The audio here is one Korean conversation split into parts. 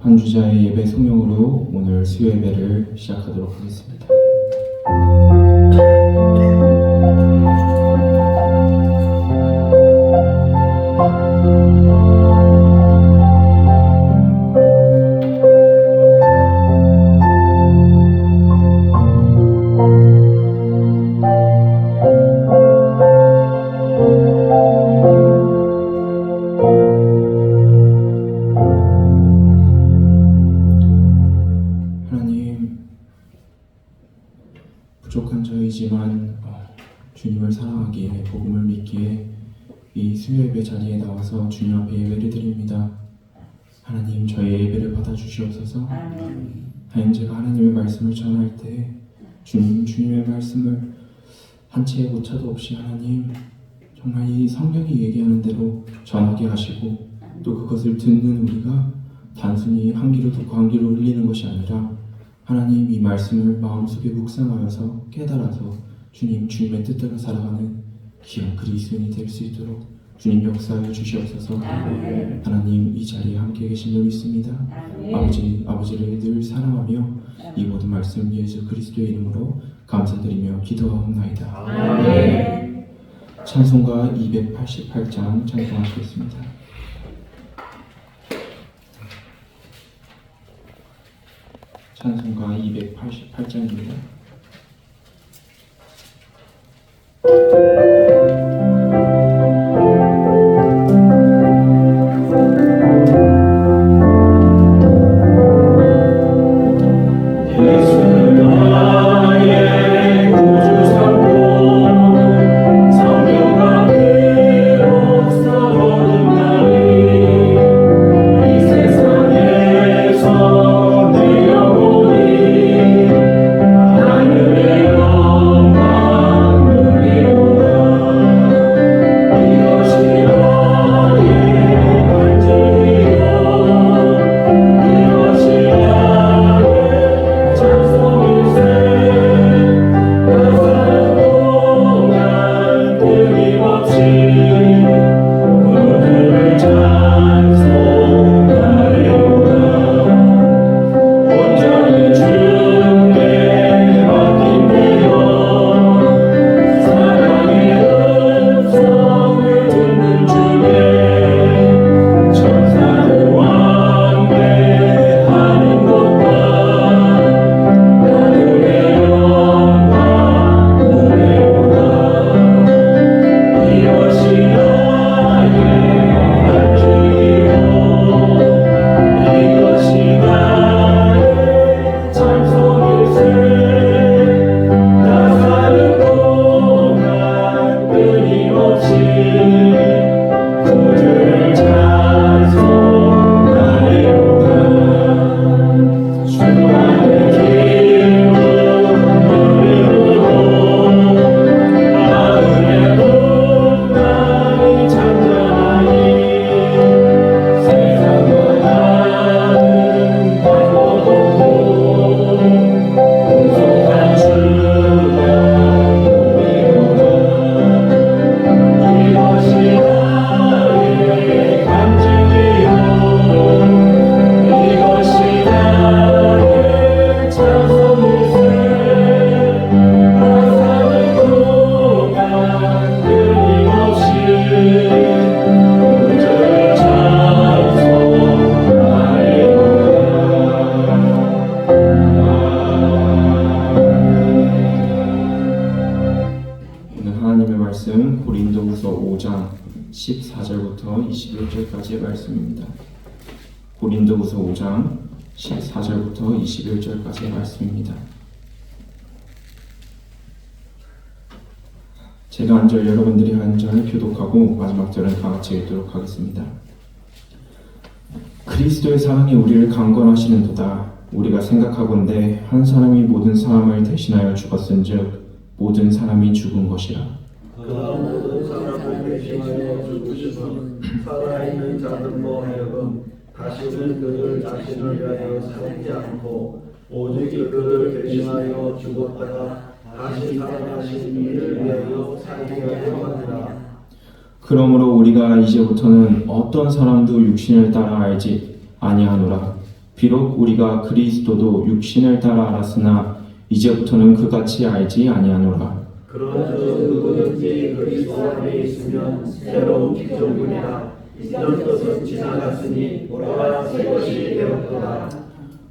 한주자의 예배 소명으로 오늘 수요 예배를 시작하도록 하겠습니다. 부족한 저희지만 주님을 사랑하기에, 복음을 믿기에 이 수요 예배 자리에 나와서 주님 앞에 예배를 드립니다. 하나님, 저의 예배를 받아주시옵소서. 하나님, 제가 하나님의 말씀을 전할 때 주님의 말씀을 한 채의 오차도 없이 하나님 정말 이 성경이 얘기하는 대로 전하게 하시고, 또 그것을 듣는 우리가 단순히 한 귀로 듣고 한 귀로 흘리는 것이 아니라 하나님 이 말씀을 마음속에 묵상하여서 깨달아서 주님의 뜻대로 살아가는 귀한 그리스도인이 될 수 있도록 주님 역사하여 주시옵소서. 하나님, 이 자리에 함께 계신 줄 믿습니다. 아버지를 늘 사랑하며 이 모든 말씀 예수 그리스도의 이름으로 감사드리며 기도하옵나이다. 찬송가 288장 찬송하겠습니다. 찬송가 288장입니다. 고린도후서 5장 14절부터 21절까지의 말씀입니다. 고린도후서 5장 14절부터 21절까지의 말씀입니다. 제가 한 절, 여러분들이 한 절 교독하고 마지막 절은 다 같이 읽도록 하겠습니다. 그리스도의 사랑이 우리를 강권하시는도다. 우리가 생각하건대 한 사람이 모든 사람을 대신하여 죽었은즉 모든 사람이 죽은 것이라. 그가 모든 사람을 대신하여 죽으시면 살아있는 자들로 하여금 다시는 그들 자신을 위하여 살지 않고 오직 그들을 대신하여 죽었다가 다시 살아나신 이를 위하여 살게 하려 하니라. 그러므로 우리가 이제부터는 어떤 사람도 육신을 따라 알지 아니하노라. 비록 우리가 그리스도도 육신을 따라 알았으나 이제부터는 그같이 알지 아니하노라. 그런즉 누구든지 그리스도 안에 있으면 새로운 피조물이라 이전 것은 지나갔으니 보라 새 것이 되었도다.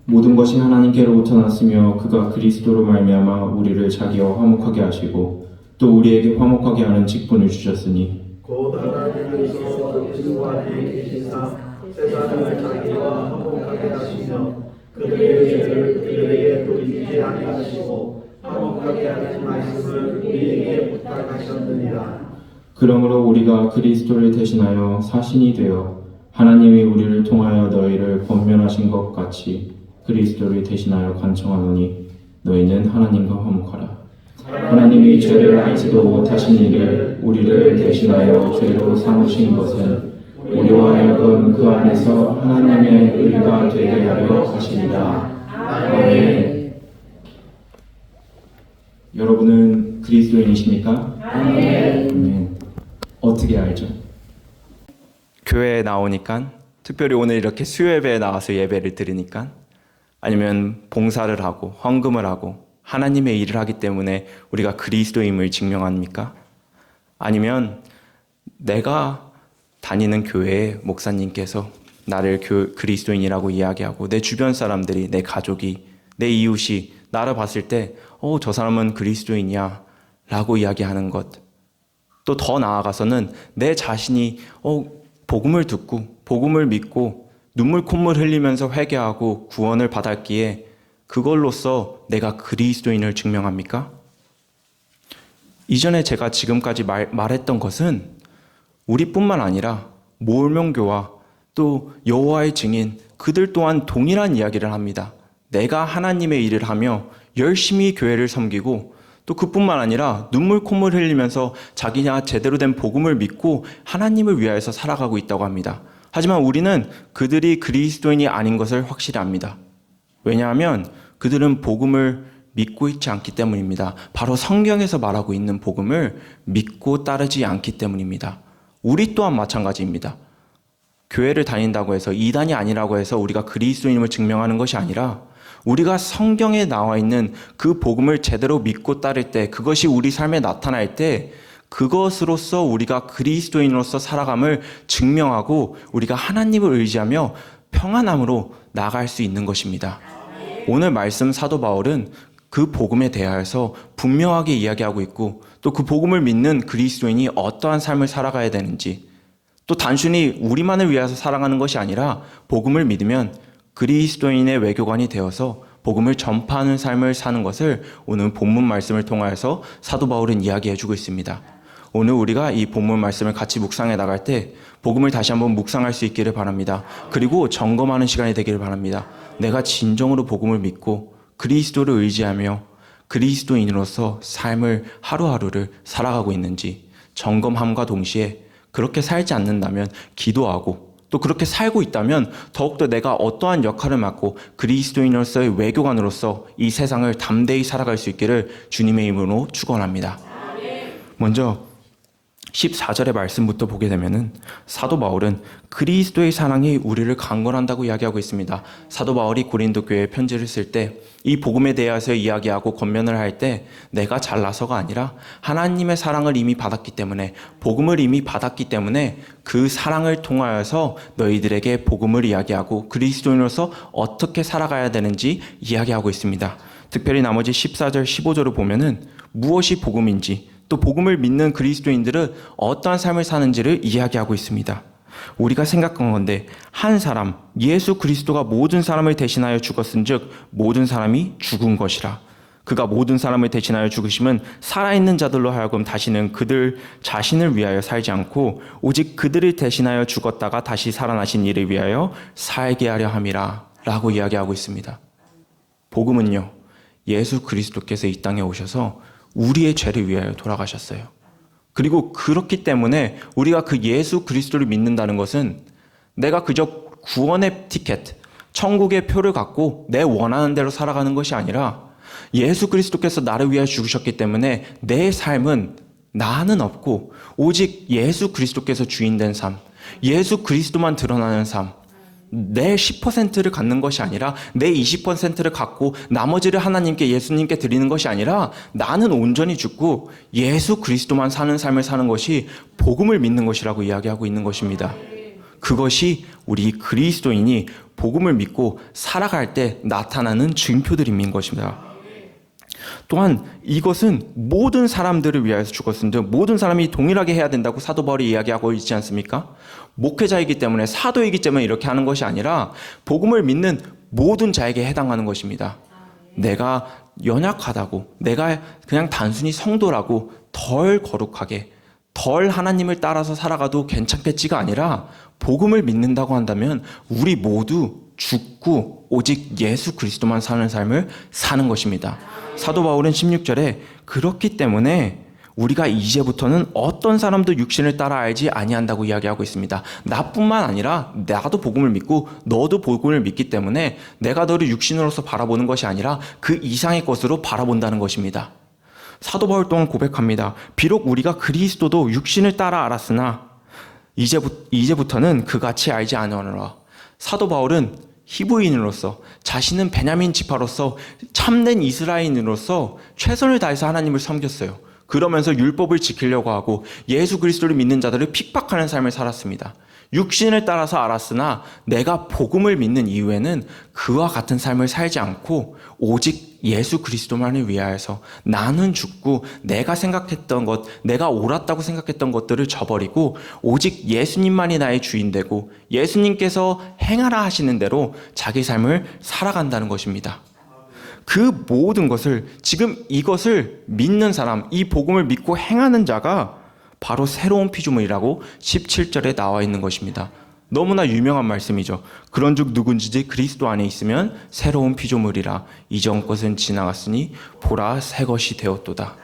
모든 것이 하나님께로부터 났으며 그가 그리스도로 말미암아 우리를 자기와 화목하게 하시고 또 우리에게 화목하게 하는 직분을 주셨으니 곧 하나님께서 그리스도 안에 계시사 세상을 자기와 화목하게 하시며 그들의 죄를 그들에게 돌리지 아니하시고 화목하게 하는 말씀을 우리에게 부탁하셨느니라. 그러므로 우리가 그리스도를 대신하여 사신이 되어 하나님이 우리를 통하여 너희를 권면하신 것 같이 그리스도를 대신하여 간청하노니 너희는 하나님과 화목하라. 하나님이 죄를 알지도 못하신 이를 우리를 대신하여 죄로 삼으신 것은 우리와 하여금 그 안에서 하나님의 의가 되게 하려 하시니라. 아멘. 여러분은 그리스도인이십니까? 아멘. 어떻게 알죠? 교회에 나오니까, 특별히 오늘 이렇게 수요예배에 나와서 예배를 드리니까, 아니면 봉사를 하고 헌금을 하고 하나님의 일을 하기 때문에 우리가 그리스도임을 증명합니까? 아니면 내가 다니는 교회의 목사님께서 나를 그리스도인이라고 이야기하고 내 주변 사람들이, 내 가족이, 내 이웃이 나를 봤을 때 저 사람은 그리스도인이야 라고 이야기하는 것. 또 더 나아가서는 내 자신이 복음을 듣고 복음을 믿고 눈물 콧물 흘리면서 회개하고 구원을 받았기에 그걸로써 내가 그리스도인을 증명합니까? 이전에 제가 지금까지 말했던 것은 우리뿐만 아니라 모을명교와 또 여호와의 증인, 그들 또한 동일한 이야기를 합니다. 내가 하나님의 일을 하며 열심히 교회를 섬기고 또 그뿐만 아니라 눈물 콧물 흘리면서 자기가 제대로 된 복음을 믿고 하나님을 위하여서 살아가고 있다고 합니다. 하지만 우리는 그들이 그리스도인이 아닌 것을 확실히 압니다. 왜냐하면 그들은 복음을 믿고 있지 않기 때문입니다. 바로 성경에서 말하고 있는 복음을 믿고 따르지 않기 때문입니다. 우리 또한 마찬가지입니다. 교회를 다닌다고 해서 이단이 아니라고 해서 우리가 그리스도인임을 증명하는 것이 아니라 우리가 성경에 나와 있는 그 복음을 제대로 믿고 따를 때, 그것이 우리 삶에 나타날 때 그것으로서 우리가 그리스도인으로서 살아감을 증명하고 우리가 하나님을 의지하며 평안함으로 나아갈 수 있는 것입니다. 오늘 말씀 사도 바울은 그 복음에 대하여서 분명하게 이야기하고 있고 또 그 복음을 믿는 그리스도인이 어떠한 삶을 살아가야 되는지, 또 단순히 우리만을 위해서 살아가는 것이 아니라 복음을 믿으면 그리스도인의 외교관이 되어서 복음을 전파하는 삶을 사는 것을 오늘 본문 말씀을 통하여서 사도 바울은 이야기해주고 있습니다. 오늘 우리가 이 본문 말씀을 같이 묵상해 나갈 때 복음을 다시 한번 묵상할 수 있기를 바랍니다. 그리고 점검하는 시간이 되기를 바랍니다. 내가 진정으로 복음을 믿고 그리스도를 의지하며 그리스도인으로서 삶을 하루하루를 살아가고 있는지 점검함과 동시에 그렇게 살지 않는다면 기도하고 또 그렇게 살고 있다면 더욱더 내가 어떠한 역할을 맡고 그리스도인으로서의 외교관으로서 이 세상을 담대히 살아갈 수 있기를 주님의 이름으로 축원합니다. 먼저 14절의 말씀부터 보게 되면은 사도 바울은 그리스도의 사랑이 우리를 강건한다고 이야기하고 있습니다. 사도 바울이 고린도 교회에 편지를 쓸 때 이 복음에 대해서 이야기하고 권면을 할 때 내가 잘나서가 아니라 하나님의 사랑을 이미 받았기 때문에, 복음을 이미 받았기 때문에 그 사랑을 통하여서 너희들에게 복음을 이야기하고 그리스도인으로서 어떻게 살아가야 되는지 이야기하고 있습니다. 특별히 나머지 14절 15절을 보면은 무엇이 복음인지, 또 복음을 믿는 그리스도인들은 어떠한 삶을 사는지를 이야기하고 있습니다. 우리가 생각한 건데, 한 사람 예수 그리스도가 모든 사람을 대신하여 죽었은즉 모든 사람이 죽은 것이라. 그가 모든 사람을 대신하여 죽으심은 살아있는 자들로 하여금 다시는 그들 자신을 위하여 살지 않고 오직 그들을 대신하여 죽었다가 다시 살아나신 이를 위하여 살게 하려 함이라 라고 이야기하고 있습니다. 복음은요, 예수 그리스도께서 이 땅에 오셔서 우리의 죄를 위하여 돌아가셨어요. 그리고 그렇기 때문에 우리가 그 예수 그리스도를 믿는다는 것은 내가 그저 구원의 티켓, 천국의 표를 갖고 내 원하는 대로 살아가는 것이 아니라 예수 그리스도께서 나를 위하여 죽으셨기 때문에 내 삶은 나는 없고 오직 예수 그리스도께서 주인된 삶, 예수 그리스도만 드러나는 삶, 내 10%를 갖는 것이 아니라 내 20%를 갖고 나머지를 하나님께 예수님께 드리는 것이 아니라 나는 온전히 죽고 예수 그리스도만 사는 삶을 사는 것이 복음을 믿는 것이라고 이야기하고 있는 것입니다. 그것이 우리 그리스도인이 복음을 믿고 살아갈 때 나타나는 증표들인 것입니다. 또한 이것은 모든 사람들을 위하여서 죽었습니다. 모든 사람이 동일하게 해야 된다고 사도 바울이 이야기하고 있지 않습니까? 목회자이기 때문에, 사도이기 때문에 이렇게 하는 것이 아니라 복음을 믿는 모든 자에게 해당하는 것입니다. 내가 연약하다고, 내가 그냥 단순히 성도라고 덜 거룩하게, 덜 하나님을 따라서 살아가도 괜찮겠지가 아니라 복음을 믿는다고 한다면 우리 모두 죽고 오직 예수 그리스도만 사는 삶을 사는 것입니다. 사도 바울은 16절에 그렇기 때문에 우리가 이제부터는 어떤 사람도 육신을 따라 알지 아니한다고 이야기하고 있습니다. 나뿐만 아니라 나도 복음을 믿고 너도 복음을 믿기 때문에 내가 너를 육신으로서 바라보는 것이 아니라 그 이상의 것으로 바라본다는 것입니다. 사도 바울 또한 고백합니다. 비록 우리가 그리스도도 육신을 따라 알았으나 이제부터는 그같이 알지 아니하노라. 사도 바울은 히브리인으로서, 자신은 베냐민 지파로서, 참된 이스라엘인으로서 최선을 다해서 하나님을 섬겼어요. 그러면서 율법을 지키려고 하고 예수 그리스도를 믿는 자들을 핍박하는 삶을 살았습니다. 육신을 따라서 알았으나 내가 복음을 믿는 이후에는 그와 같은 삶을 살지 않고 오직 예수 그리스도만을 위하여서 나는 죽고 내가 생각했던 것, 내가 옳았다고 생각했던 것들을 저버리고 오직 예수님만이 나의 주인 되고 예수님께서 행하라 하시는 대로 자기 삶을 살아간다는 것입니다. 그 모든 것을, 지금 이것을 믿는 사람, 이 복음을 믿고 행하는 자가 바로 새로운 피조물이라고 17절에 나와 있는 것입니다. 너무나 유명한 말씀이죠. 그런즉 누군지 그리스도 안에 있으면 새로운 피조물이라. 이전 것은 지나갔으니 보라 새 것이 되었도다.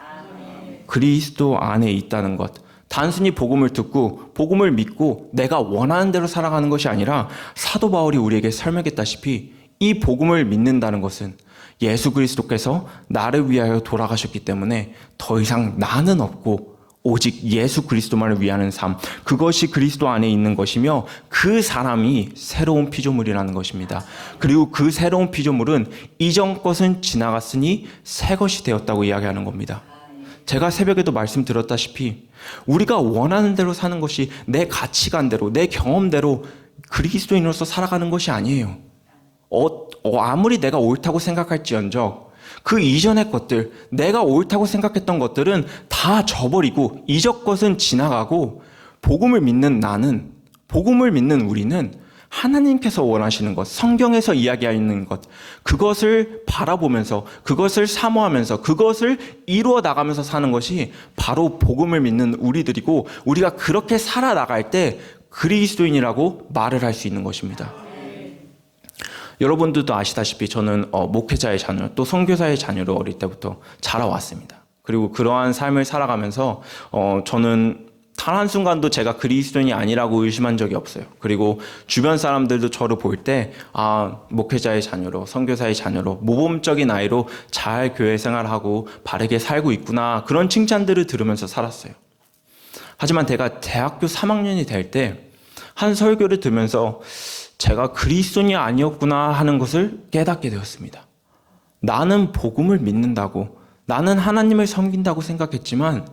그리스도 안에 있다는 것, 단순히 복음을 듣고 복음을 믿고 내가 원하는 대로 살아가는 것이 아니라 사도 바울이 우리에게 설명했다시피 이 복음을 믿는다는 것은 예수 그리스도께서 나를 위하여 돌아가셨기 때문에 더 이상 나는 없고 오직 예수 그리스도만을 위하는 삶, 그것이 그리스도 안에 있는 것이며 그 사람이 새로운 피조물이라는 것입니다. 그리고 그 새로운 피조물은 이전 것은 지나갔으니 새 것이 되었다고 이야기하는 겁니다. 제가 새벽에도 말씀드렸다시피 우리가 원하는 대로 사는 것이 내 가치관대로, 내 경험대로 그리스도인으로서 살아가는 것이 아니에요. 아무리 내가 옳다고 생각할지언정 그 이전의 것들, 내가 옳다고 생각했던 것들은 다 저버리고 이전 것은 지나가고 복음을 믿는 나는, 복음을 믿는 우리는 하나님께서 원하시는 것, 성경에서 이야기하는 것, 그것을 바라보면서, 그것을 사모하면서, 그것을 이루어 나가면서 사는 것이 바로 복음을 믿는 우리들이고 우리가 그렇게 살아나갈 때 그리스도인이라고 말을 할 수 있는 것입니다. 여러분들도 아시다시피 저는 목회자의 자녀, 또 선교사의 자녀로 어릴 때부터 자라왔습니다. 그리고 그러한 삶을 살아가면서 저는 단 한순간도 제가 그리스도인이 아니라고 의심한 적이 없어요. 그리고 주변 사람들도 저를 볼 때 목회자의 자녀로, 선교사의 자녀로, 모범적인 아이로 잘 교회 생활하고 바르게 살고 있구나, 그런 칭찬들을 들으면서 살았어요. 하지만 제가 대학교 3학년이 될 때 한 설교를 들으면서 제가 그리스도인이 아니었구나 하는 것을 깨닫게 되었습니다. 나는 복음을 믿는다고, 나는 하나님을 섬긴다고 생각했지만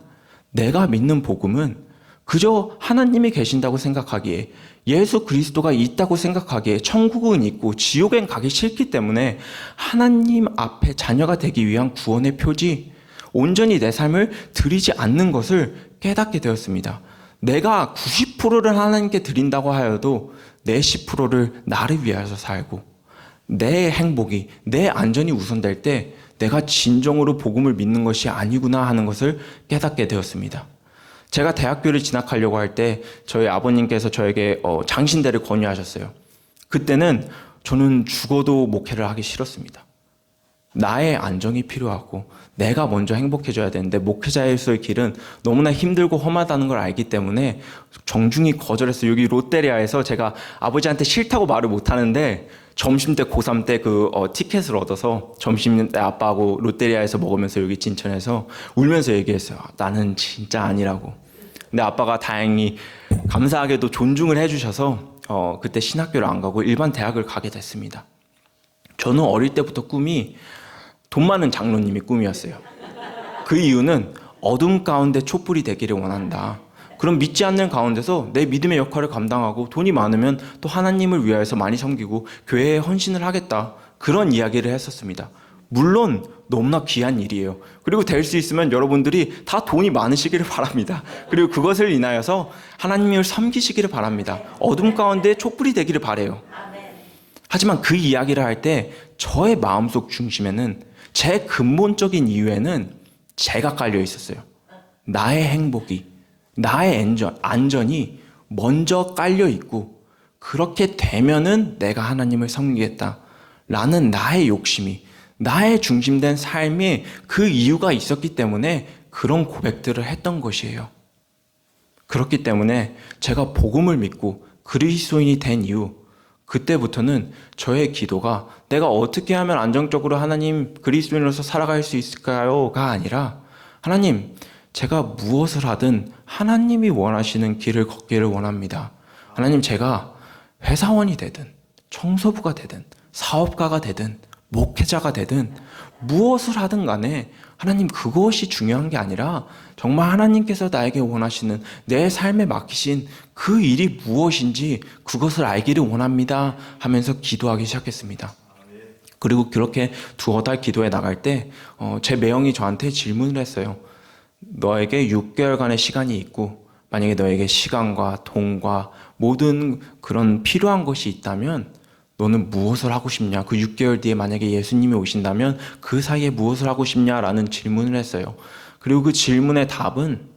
내가 믿는 복음은 그저 하나님이 계신다고 생각하기에, 예수 그리스도가 있다고 생각하기에, 천국은 있고 지옥엔 가기 싫기 때문에 하나님 앞에 자녀가 되기 위한 구원의 표지, 온전히 내 삶을 드리지 않는 것을 깨닫게 되었습니다. 내가 90%를 하나님께 드린다고 하여도 내 10%를 나를 위하여서 살고 내 행복이, 내 안전이 우선될 때 내가 진정으로 복음을 믿는 것이 아니구나 하는 것을 깨닫게 되었습니다. 제가 대학교를 진학하려고 할 때 저희 아버님께서 저에게 장신대를 권유하셨어요. 그때는 저는 죽어도 목회를 하기 싫었습니다. 나의 안정이 필요하고 내가 먼저 행복해져야 되는데 목회자로서의 길은 너무나 힘들고 험하다는 걸 알기 때문에 정중히 거절했어요. 여기 롯데리아에서 제가 아버지한테 싫다고 말을 못하는데 점심 때 고3 때 티켓을 얻어서 점심 때 아빠하고 롯데리아에서 먹으면서 여기 진천에서 울면서 얘기했어요. 나는 진짜 아니라고. 근데 아빠가 다행히 감사하게도 존중을 해주셔서 그때 신학교를 안 가고 일반 대학을 가게 됐습니다. 저는 어릴 때부터 꿈이 돈 많은 장로님이 꿈이었어요. 그 이유는 어둠 가운데 촛불이 되기를 원한다. 그럼 믿지 않는 가운데서 내 믿음의 역할을 감당하고 돈이 많으면 또 하나님을 위하여서 많이 섬기고 교회에 헌신을 하겠다. 그런 이야기를 했었습니다. 물론 너무나 귀한 일이에요. 그리고 될 수 있으면 여러분들이 다 돈이 많으시기를 바랍니다. 그리고 그것을 인하여서 하나님을 섬기시기를 바랍니다. 어둠 가운데 촛불이 되기를 바라요. 하지만 그 이야기를 할 때 저의 마음속 중심에는 제 근본적인 이유에는 제가 깔려 있었어요. 나의 행복이, 나의 안전이 먼저 깔려 있고 그렇게 되면은 내가 하나님을 섬기겠다 라는 나의 욕심이, 나의 중심된 삶에 그 이유가 있었기 때문에 그런 고백들을 했던 것이에요. 그렇기 때문에 제가 복음을 믿고 그리스도인이 된 이후, 그때부터는 저의 기도가 내가 어떻게 하면 안정적으로 하나님 그리스도인으로서 살아갈 수 있을까요가 아니라, 하나님 제가 무엇을 하든 하나님이 원하시는 길을 걷기를 원합니다. 하나님, 제가 회사원이 되든 청소부가 되든 사업가가 되든 목회자가 되든 무엇을 하든 간에 하나님, 그것이 중요한 게 아니라 정말 하나님께서 나에게 원하시는 내 삶에 맡기신 그 일이 무엇인지 그것을 알기를 원합니다 하면서 기도하기 시작했습니다. 그리고 그렇게 두어 달 기도해 나갈 때 제 매형이 저한테 질문을 했어요. 너에게 6개월간의 시간이 있고 만약에 너에게 시간과 돈과 모든 그런 필요한 것이 있다면 너는 무엇을 하고 싶냐? 그 6개월 뒤에 만약에 예수님이 오신다면 그 사이에 무엇을 하고 싶냐라는 질문을 했어요. 그리고 그 질문의 답은,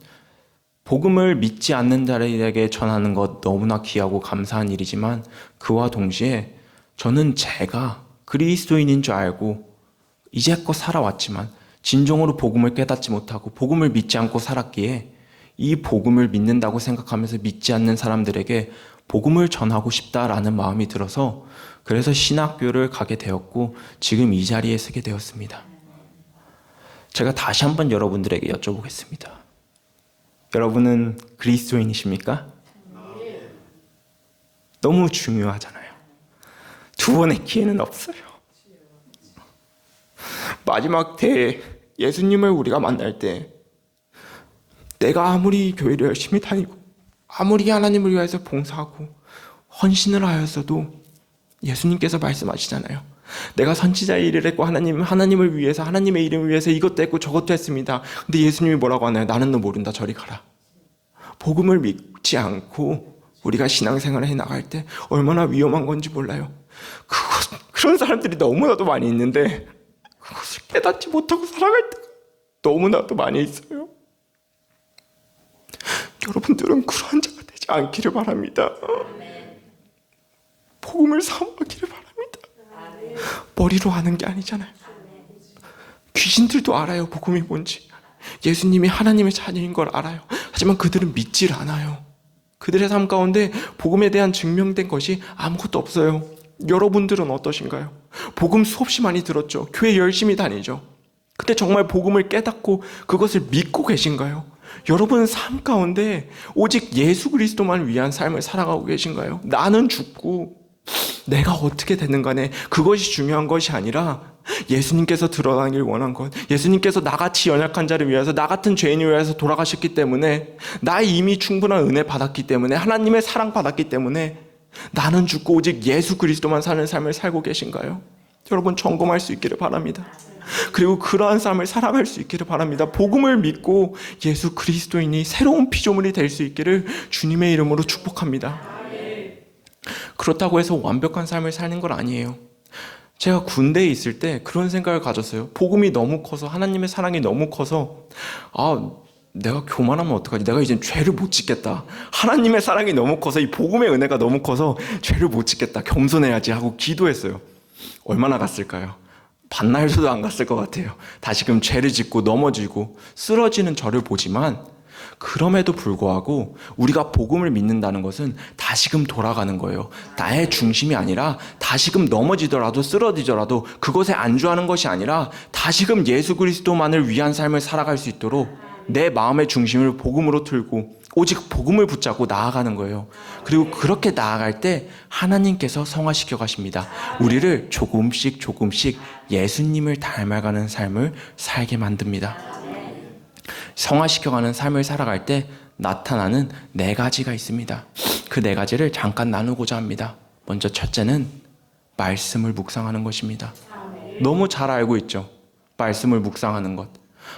복음을 믿지 않는 자들에게 전하는 것 너무나 귀하고 감사한 일이지만 그와 동시에 저는 제가 그리스도인인 줄 알고 이제껏 살아왔지만 진정으로 복음을 깨닫지 못하고 복음을 믿지 않고 살았기에 이 복음을 믿는다고 생각하면서 믿지 않는 사람들에게 복음을 전하고 싶다라는 마음이 들어서, 그래서 신학교를 가게 되었고 지금 이 자리에 서게 되었습니다. 제가 다시 한번 여러분들에게 여쭤보겠습니다. 여러분은 그리스도인이십니까? 너무 중요하잖아요. 두 번의 기회는 없어요. 마지막 때에 예수님을 우리가 만날 때 내가 아무리 교회를 열심히 다니고 아무리 하나님을 위해서 봉사하고 헌신을 하였어도 예수님께서 말씀하시잖아요. 내가 선지자의 일을 했고 하나님을 위해서, 하나님의 이름을 위해서 이것도 했고 저것도 했습니다. 근데 예수님이 뭐라고 하나요? 나는 너 모른다, 저리 가라. 복음을 믿지 않고 우리가 신앙생활을 해나갈 때 얼마나 위험한 건지 몰라요. 그런 사람들이 너무나도 많이 있는데 그것을 깨닫지 못하고 살아갈 때가 너무나도 많이 있어요. 여러분들은 그러한 자가 되지 않기를 바랍니다. 복음을 사모하기를 바랍니다. 머리로 아는 게 아니잖아요. 귀신들도 알아요, 복음이 뭔지. 예수님이 하나님의 자녀인 걸 알아요. 하지만 그들은 믿질 않아요. 그들의 삶 가운데 복음에 대한 증명된 것이 아무것도 없어요. 여러분들은 어떠신가요? 복음 수없이 많이 들었죠. 교회 열심히 다니죠. 근데 정말 복음을 깨닫고 그것을 믿고 계신가요? 여러분 삶 가운데 오직 예수 그리스도만 위한 삶을 살아가고 계신가요? 나는 죽고 내가 어떻게 되는 간에 그것이 중요한 것이 아니라 예수님께서 드러나길 원한 것, 예수님께서 나같이 연약한 자를 위해서, 나 같은 죄인을 위해서 돌아가셨기 때문에, 나 이미 충분한 은혜 받았기 때문에, 하나님의 사랑 받았기 때문에 나는 죽고 오직 예수 그리스도만 사는 삶을 살고 계신가요? 여러분 점검할 수 있기를 바랍니다. 그리고 그러한 삶을 살아갈 수 있기를 바랍니다. 복음을 믿고 예수 그리스도인이 새로운 피조물이 될 수 있기를 주님의 이름으로 축복합니다. 그렇다고 해서 완벽한 삶을 사는 건 아니에요. 제가 군대에 있을 때 그런 생각을 가졌어요. 복음이 너무 커서, 하나님의 사랑이 너무 커서, 내가 교만하면 어떡하지? 내가 이젠 죄를 못 짓겠다. 하나님의 사랑이 너무 커서, 이 복음의 은혜가 너무 커서 죄를 못 짓겠다. 겸손해야지 하고 기도했어요. 얼마나 갔을까요? 반나절도 안 갔을 것 같아요. 다시금 죄를 짓고 넘어지고 쓰러지는 저를 보지만, 그럼에도 불구하고 우리가 복음을 믿는다는 것은 다시금 돌아가는 거예요. 나의 중심이 아니라 다시금 넘어지더라도 쓰러지더라도 그것에 안주하는 것이 아니라 다시금 예수 그리스도만을 위한 삶을 살아갈 수 있도록 내 마음의 중심을 복음으로 틀고 오직 복음을 붙잡고 나아가는 거예요. 그리고 그렇게 나아갈 때 하나님께서 성화시켜 가십니다. 우리를 조금씩 예수님을 닮아가는 삶을 살게 만듭니다. 성화시켜가는 삶을 살아갈 때 나타나는 4가지가 있습니다. 그 4가지를 잠깐 나누고자 합니다. 먼저 첫째는 말씀을 묵상하는 것입니다. 너무 잘 알고 있죠. 말씀을 묵상하는 것.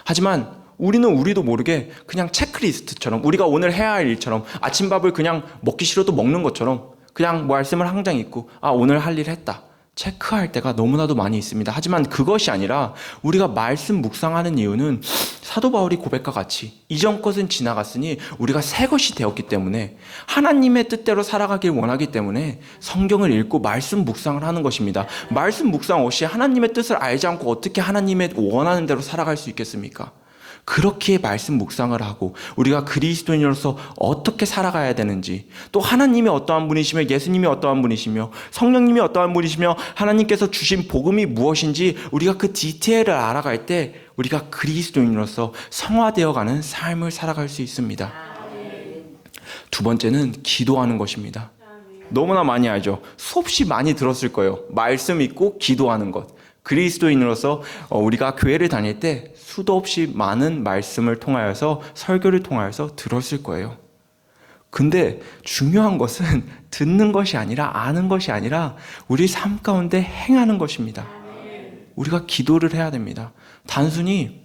하지만 우리도 모르게 그냥 체크리스트처럼 우리가 오늘 해야 할 일처럼 아침밥을 그냥 먹기 싫어도 먹는 것처럼 그냥 말씀을 한 장 읽고 오늘 할 일 했다. 체크할 때가 너무나도 많이 있습니다. 하지만 그것이 아니라 우리가 말씀 묵상하는 이유는 사도 바울이 고백과 같이 이전 것은 지나갔으니 우리가 새 것이 되었기 때문에 하나님의 뜻대로 살아가길 원하기 때문에 성경을 읽고 말씀 묵상을 하는 것입니다. 말씀 묵상 없이 하나님의 뜻을 알지 않고 어떻게 하나님의 원하는 대로 살아갈 수 있겠습니까? 그렇게 말씀 묵상을 하고 우리가 그리스도인으로서 어떻게 살아가야 되는지, 또 하나님이 어떠한 분이시며 예수님이 어떠한 분이시며 성령님이 어떠한 분이시며 하나님께서 주신 복음이 무엇인지 우리가 그 디테일을 알아갈 때 우리가 그리스도인으로서 성화되어가는 삶을 살아갈 수 있습니다. 두 번째는 기도하는 것입니다. 너무나 많이 알죠. 수없이 많이 들었을 거예요. 말씀 읽고 기도하는 것. 그리스도인으로서 우리가 교회를 다닐 때 수도 없이 많은 말씀을 통하여서 설교를 통하여서 들었을 거예요. 근데 중요한 것은 듣는 것이 아니라 아는 것이 아니라 우리 삶 가운데 행하는 것입니다. 우리가 기도를 해야 됩니다. 단순히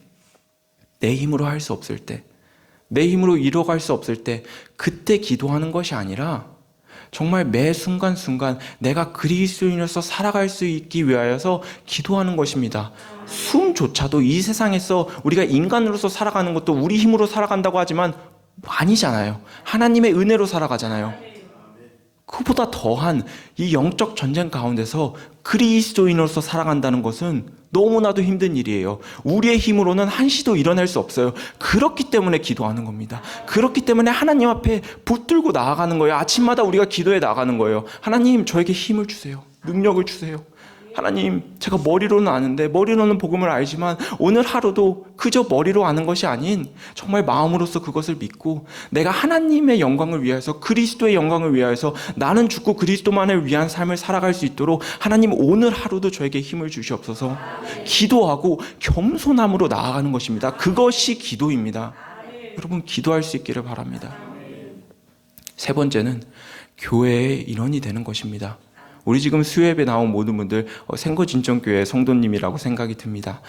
내 힘으로 할 수 없을 때, 내 힘으로 이뤄갈 수 없을 때 그때 기도하는 것이 아니라 정말 매 순간순간 내가 그리스도인으로서 살아갈 수 있기 위하여서 기도하는 것입니다. 숨조차도 이 세상에서 우리가 인간으로서 살아가는 것도 우리 힘으로 살아간다고 하지만 아니잖아요. 하나님의 은혜로 살아가잖아요. 그보다 더한 이 영적 전쟁 가운데서 그리스도인으로서 살아간다는 것은 너무나도 힘든 일이에요. 우리의 힘으로는 한시도 일어날 수 없어요. 그렇기 때문에 기도하는 겁니다. 그렇기 때문에 하나님 앞에 붙들고 나아가는 거예요. 아침마다 우리가 기도해 나가는 거예요. 하나님, 저에게 힘을 주세요. 능력을 주세요. 하나님, 제가 머리로는 아는데, 머리로는 복음을 알지만 오늘 하루도 그저 머리로 아는 것이 아닌 정말 마음으로서 그것을 믿고 내가 하나님의 영광을 위하여서, 그리스도의 영광을 위하여서 나는 죽고 그리스도만을 위한 삶을 살아갈 수 있도록 하나님, 오늘 하루도 저에게 힘을 주시옵소서. 기도하고 겸손함으로 나아가는 것입니다. 그것이 기도입니다. 여러분, 기도할 수 있기를 바랍니다. 세 번째는 교회의 일원이 되는 것입니다. 우리 지금 수요예배 나온 모든 분들 생거진정교회 성도님이라고 생각이 듭니다.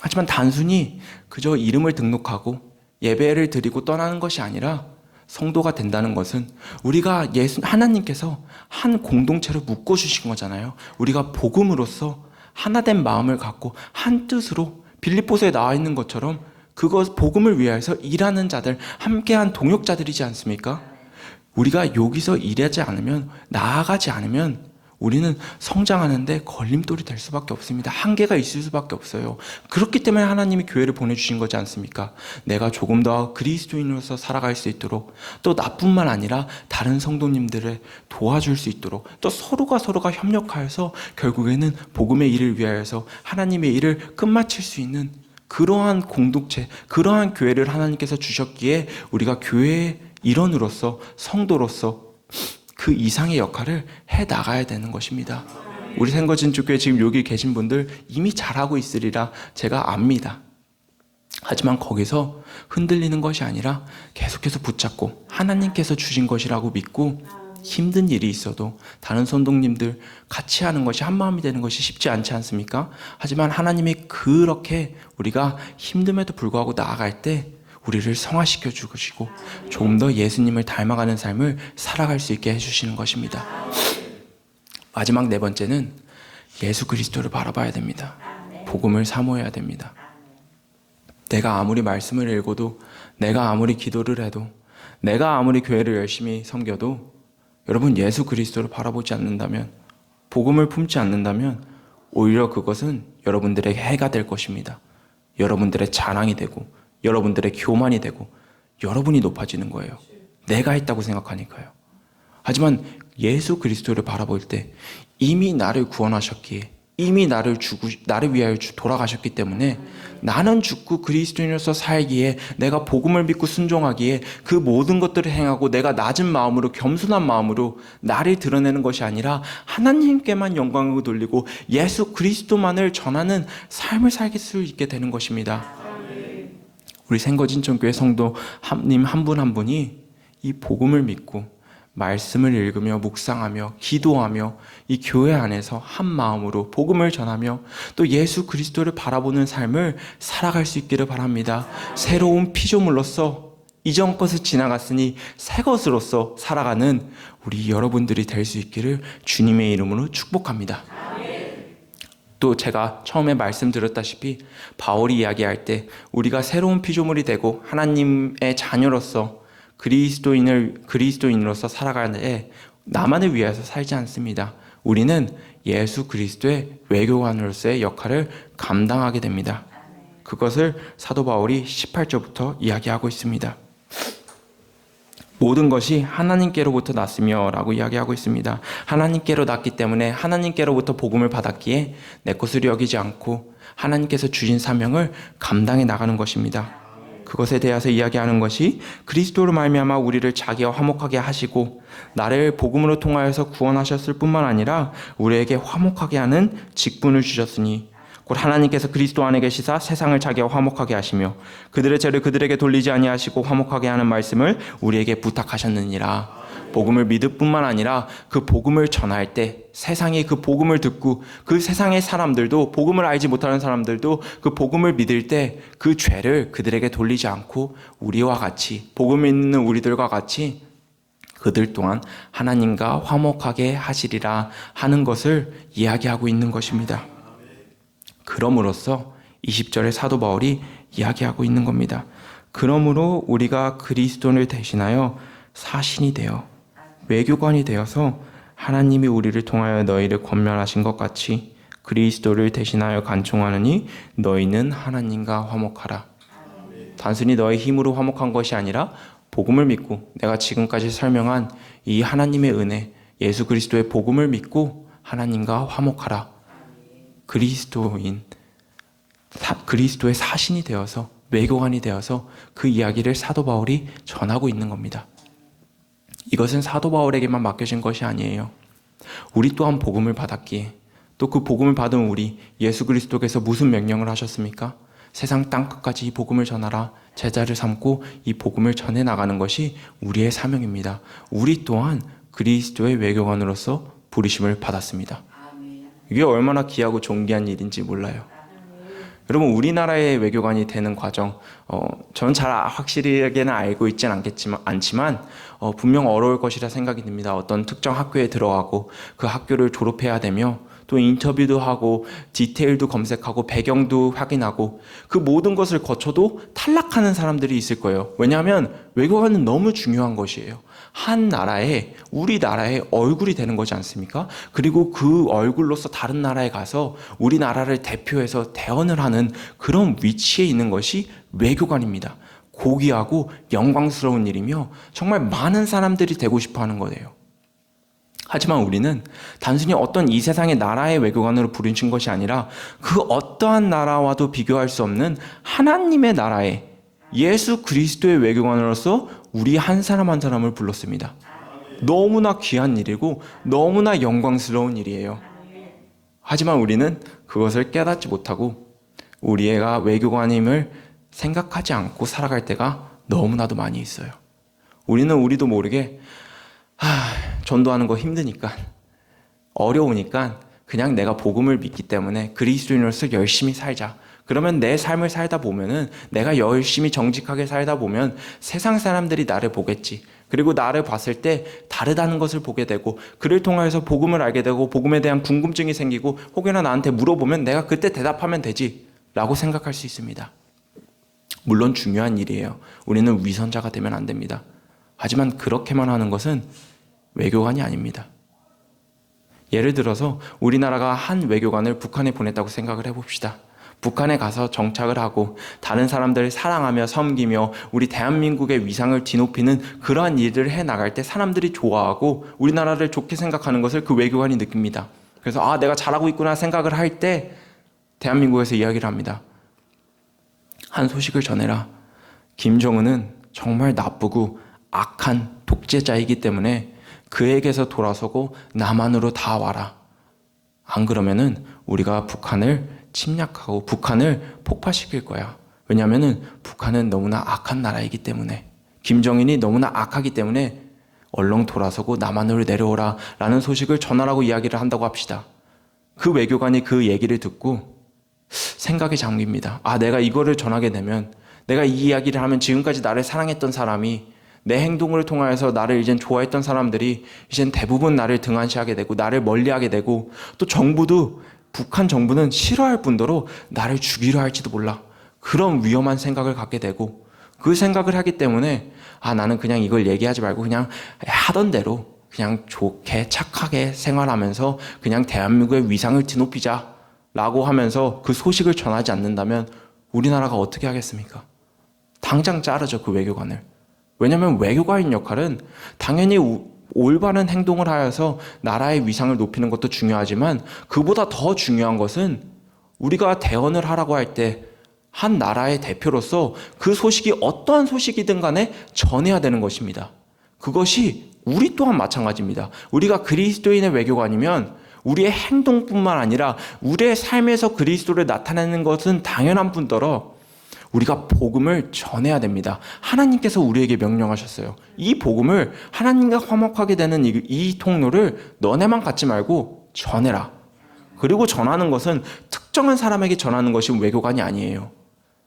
하지만 단순히 그저 이름을 등록하고 예배를 드리고 떠나는 것이 아니라 성도가 된다는 것은 우리가 하나님께서 한 공동체로 묶어주신 거잖아요. 우리가 복음으로써 하나된 마음을 갖고 한 뜻으로 빌립보서에 나와 있는 것처럼 그것 복음을 위하여서 일하는 자들, 함께한 동역자들이지 않습니까? 우리가 여기서 일하지 않으면, 나아가지 않으면 우리는 성장하는데 걸림돌이 될 수밖에 없습니다. 한계가 있을 수밖에 없어요. 그렇기 때문에 하나님이 교회를 보내주신 거지 않습니까? 내가 조금 더 그리스도인으로서 살아갈 수 있도록, 또 나뿐만 아니라 다른 성도님들을 도와줄 수 있도록, 또 서로가 협력하여서 결국에는 복음의 일을 위하여서 하나님의 일을 끝마칠 수 있는 그러한 공동체, 그러한 교회를 하나님께서 주셨기에 우리가 교회의 일원으로서, 성도로서 그 이상의 역할을 해 나가야 되는 것입니다. 우리 생거진주교회 지금 여기 계신 분들 이미 잘하고 있으리라 제가 압니다. 하지만 거기서 흔들리는 것이 아니라 계속해서 붙잡고 하나님께서 주신 것이라고 믿고, 힘든 일이 있어도 다른 성도님들 같이 하는 것이 한마음이 되는 것이 쉽지 않지 않습니까? 하지만 하나님이 그렇게 우리가 힘듦에도 불구하고 나아갈 때 우리를 성화시켜 주시고 조금 더 예수님을 닮아가는 삶을 살아갈 수 있게 해주시는 것입니다. 마지막 네 번째는 예수 그리스도를 바라봐야 됩니다. 복음을 사모해야 됩니다. 내가 아무리 말씀을 읽어도, 내가 아무리 기도를 해도, 내가 아무리 교회를 열심히 섬겨도 여러분, 예수 그리스도를 바라보지 않는다면, 복음을 품지 않는다면 오히려 그것은 여러분들에게 해가 될 것입니다. 여러분들의 자랑이 되고, 여러분들의 교만이 되고, 여러분이 높아지는 거예요. 내가 했다고 생각하니까요. 하지만 예수 그리스도를 바라볼 때 이미 나를 구원하셨기에, 이미 나를 위하여 돌아가셨기 때문에 나는 죽고 그리스도인으로서 살기에, 내가 복음을 믿고 순종하기에 그 모든 것들을 행하고 내가 낮은 마음으로, 겸손한 마음으로 나를 드러내는 것이 아니라 하나님께만 영광을 돌리고 예수 그리스도만을 전하는 삶을 살 수 있게 되는 것입니다. 우리 생거진천교회 성도님 한 분 한 분이 이 복음을 믿고 말씀을 읽으며 묵상하며 기도하며 이 교회 안에서 한 마음으로 복음을 전하며 또 예수 그리스도를 바라보는 삶을 살아갈 수 있기를 바랍니다. 새로운 피조물로서 이전 것은 지나갔으니 새 것으로서 살아가는 우리 여러분들이 될 수 있기를 주님의 이름으로 축복합니다. 또 제가 처음에 말씀드렸다시피 바울이 이야기할 때 우리가 새로운 피조물이 되고 하나님의 자녀로서 그리스도인으로서 살아가는데 나만을 위해서 살지 않습니다. 우리는 예수 그리스도의 외교관으로서의 역할을 감당하게 됩니다. 그것을 사도 바울이 18절부터 이야기하고 있습니다. 모든 것이 하나님께로부터 났으며 라고 이야기하고 있습니다. 하나님께로 났기 때문에 하나님께로부터 복음을 받았기에 내 것을 여기지 않고 하나님께서 주신 사명을 감당해 나가는 것입니다. 그것에 대해서 이야기하는 것이 그리스도로 말미암아 우리를 자기와 화목하게 하시고 나를 복음으로 통하여서 구원하셨을 뿐만 아니라 우리에게 화목하게 하는 직분을 주셨으니 곧 하나님께서 그리스도 안에 계시사 세상을 자기와 화목하게 하시며 그들의 죄를 그들에게 돌리지 아니하시고 화목하게 하는 말씀을 우리에게 부탁하셨느니라. 복음을 믿을 뿐만 아니라 그 복음을 전할 때 세상이 그 복음을 듣고 그 세상의 사람들도, 복음을 알지 못하는 사람들도 그 복음을 믿을 때 그 죄를 그들에게 돌리지 않고 우리와 같이, 복음 있는 우리들과 같이 그들 또한 하나님과 화목하게 하시리라 하는 것을 이야기하고 있는 것입니다. 그럼으로써 20절에 사도 바울이 이야기하고 있는 겁니다. 그러므로 우리가 그리스도를 대신하여 사신이 되어 외교관이 되어서 하나님이 우리를 통하여 너희를 권면하신 것 같이 그리스도를 대신하여 간청하느니 너희는 하나님과 화목하라. 단순히 너의 힘으로 화목한 것이 아니라 복음을 믿고 내가 지금까지 설명한 이 하나님의 은혜, 예수 그리스도의 복음을 믿고 하나님과 화목하라. 그리스도의 사신이 되어서 외교관이 되어서 그 이야기를 사도 바울이 전하고 있는 겁니다. 이것은 사도 바울에게만 맡겨진 것이 아니에요. 우리 또한 복음을 받았기에 또 그 복음을 받은 우리 예수 그리스도께서 무슨 명령을 하셨습니까? 세상 땅끝까지 이 복음을 전하라. 제자를 삼고 이 복음을 전해 나가는 것이 우리의 사명입니다. 우리 또한 그리스도의 외교관으로서 부르심을 받았습니다. 이게 얼마나 귀하고 존귀한 일인지 몰라요. 여러분, 우리나라의 외교관이 되는 과정, 저는 잘 확실하게는 알고 있지는 않지만 분명 어려울 것이라 생각이 듭니다. 어떤 특정 학교에 들어가고 그 학교를 졸업해야 되며 또 인터뷰도 하고 디테일도 검색하고 배경도 확인하고 그 모든 것을 거쳐도 탈락하는 사람들이 있을 거예요. 왜냐하면 외교관은 너무 중요한 것이에요. 한 나라에, 우리나라의 얼굴이 되는 거지 않습니까? 그리고 그 얼굴로서 다른 나라에 가서 우리나라를 대표해서 대언을 하는 그런 위치에 있는 것이 외교관입니다. 고귀하고 영광스러운 일이며 정말 많은 사람들이 되고 싶어 하는 거예요. 하지만 우리는 단순히 어떤 이 세상의 나라의 외교관으로 부르신 것이 아니라 그 어떠한 나라와도 비교할 수 없는 하나님의 나라의 예수 그리스도의 외교관으로서 우리 한 사람 한 사람을 불렀습니다. 너무나 귀한 일이고 너무나 영광스러운 일이에요. 하지만 우리는 그것을 깨닫지 못하고 우리가 외교관임을 생각하지 않고 살아갈 때가 너무나도 많이 있어요. 우리도 모르게 전도하는 거 힘드니까, 어려우니까 그냥 내가 복음을 믿기 때문에 그리스도인으로서 열심히 살자. 그러면 내 삶을 살다 보면은, 내가 열심히 정직하게 살다 보면 세상 사람들이 나를 보겠지. 그리고 나를 봤을 때 다르다는 것을 보게 되고 그를 통해서 복음을 알게 되고 복음에 대한 궁금증이 생기고 혹여나 나한테 물어보면 내가 그때 대답하면 되지 라고 생각할 수 있습니다. 물론 중요한 일이에요. 우리는 위선자가 되면 안 됩니다. 하지만 그렇게만 하는 것은 외교관이 아닙니다. 예를 들어서 우리나라가 한 외교관을 북한에 보냈다고 생각을 해봅시다. 북한에 가서 정착을 하고 다른 사람들을 사랑하며 섬기며 우리 대한민국의 위상을 뒤높이는 그러한 일을 해나갈 때 사람들이 좋아하고 우리나라를 좋게 생각하는 것을 그 외교관이 느낍니다. 그래서 내가 잘하고 있구나 생각을 할 때 대한민국에서 이야기를 합니다. 한 소식을 전해라. 김정은은 정말 나쁘고 악한 독재자이기 때문에 그에게서 돌아서고 남한으로 다 와라. 안 그러면은 우리가 북한을 침략하고 북한을 폭파시킬 거야. 왜냐하면은 북한은 너무나 악한 나라이기 때문에, 김정은이 너무나 악하기 때문에 얼렁 돌아서고 남한으로 내려오라 라는 소식을 전하라고 이야기를 한다고 합시다. 그 외교관이 그 얘기를 듣고 생각에 잠깁니다. 내가 이거를 전하게 되면, 내가 이 이야기를 하면 지금까지 나를 사랑했던 사람이, 내 행동을 통하여서 나를 이젠 좋아했던 사람들이 이젠 대부분 나를 등한시하게 되고 나를 멀리하게 되고, 또 정부도, 북한 정부는 싫어할 뿐더러 나를 죽이려 할지도 몰라. 그런 위험한 생각을 갖게 되고, 그 생각을 하기 때문에 나는 그냥 이걸 얘기하지 말고 그냥 하던 대로 그냥 좋게 착하게 생활하면서 그냥 대한민국의 위상을 뒤높이자 라고 하면서 그 소식을 전하지 않는다면 우리나라가 어떻게 하겠습니까? 당장 자르죠, 그 외교관을. 왜냐하면 외교관의 역할은 당연히 올바른 행동을 하여서 나라의 위상을 높이는 것도 중요하지만, 그보다 더 중요한 것은 우리가 대언을 하라고 할 때 한 나라의 대표로서 그 소식이 어떠한 소식이든 간에 전해야 되는 것입니다. 그것이 우리 또한 마찬가지입니다. 우리가 그리스도인의 외교관이면 우리의 행동뿐만 아니라 우리의 삶에서 그리스도를 나타내는 것은 당연한 뿐더러 우리가 복음을 전해야 됩니다. 하나님께서 우리에게 명령하셨어요. 이 복음을, 하나님과 화목하게 되는 이 통로를 너네만 갖지 말고 전해라. 그리고 전하는 것은 특정한 사람에게 전하는 것이 외교관이 아니에요.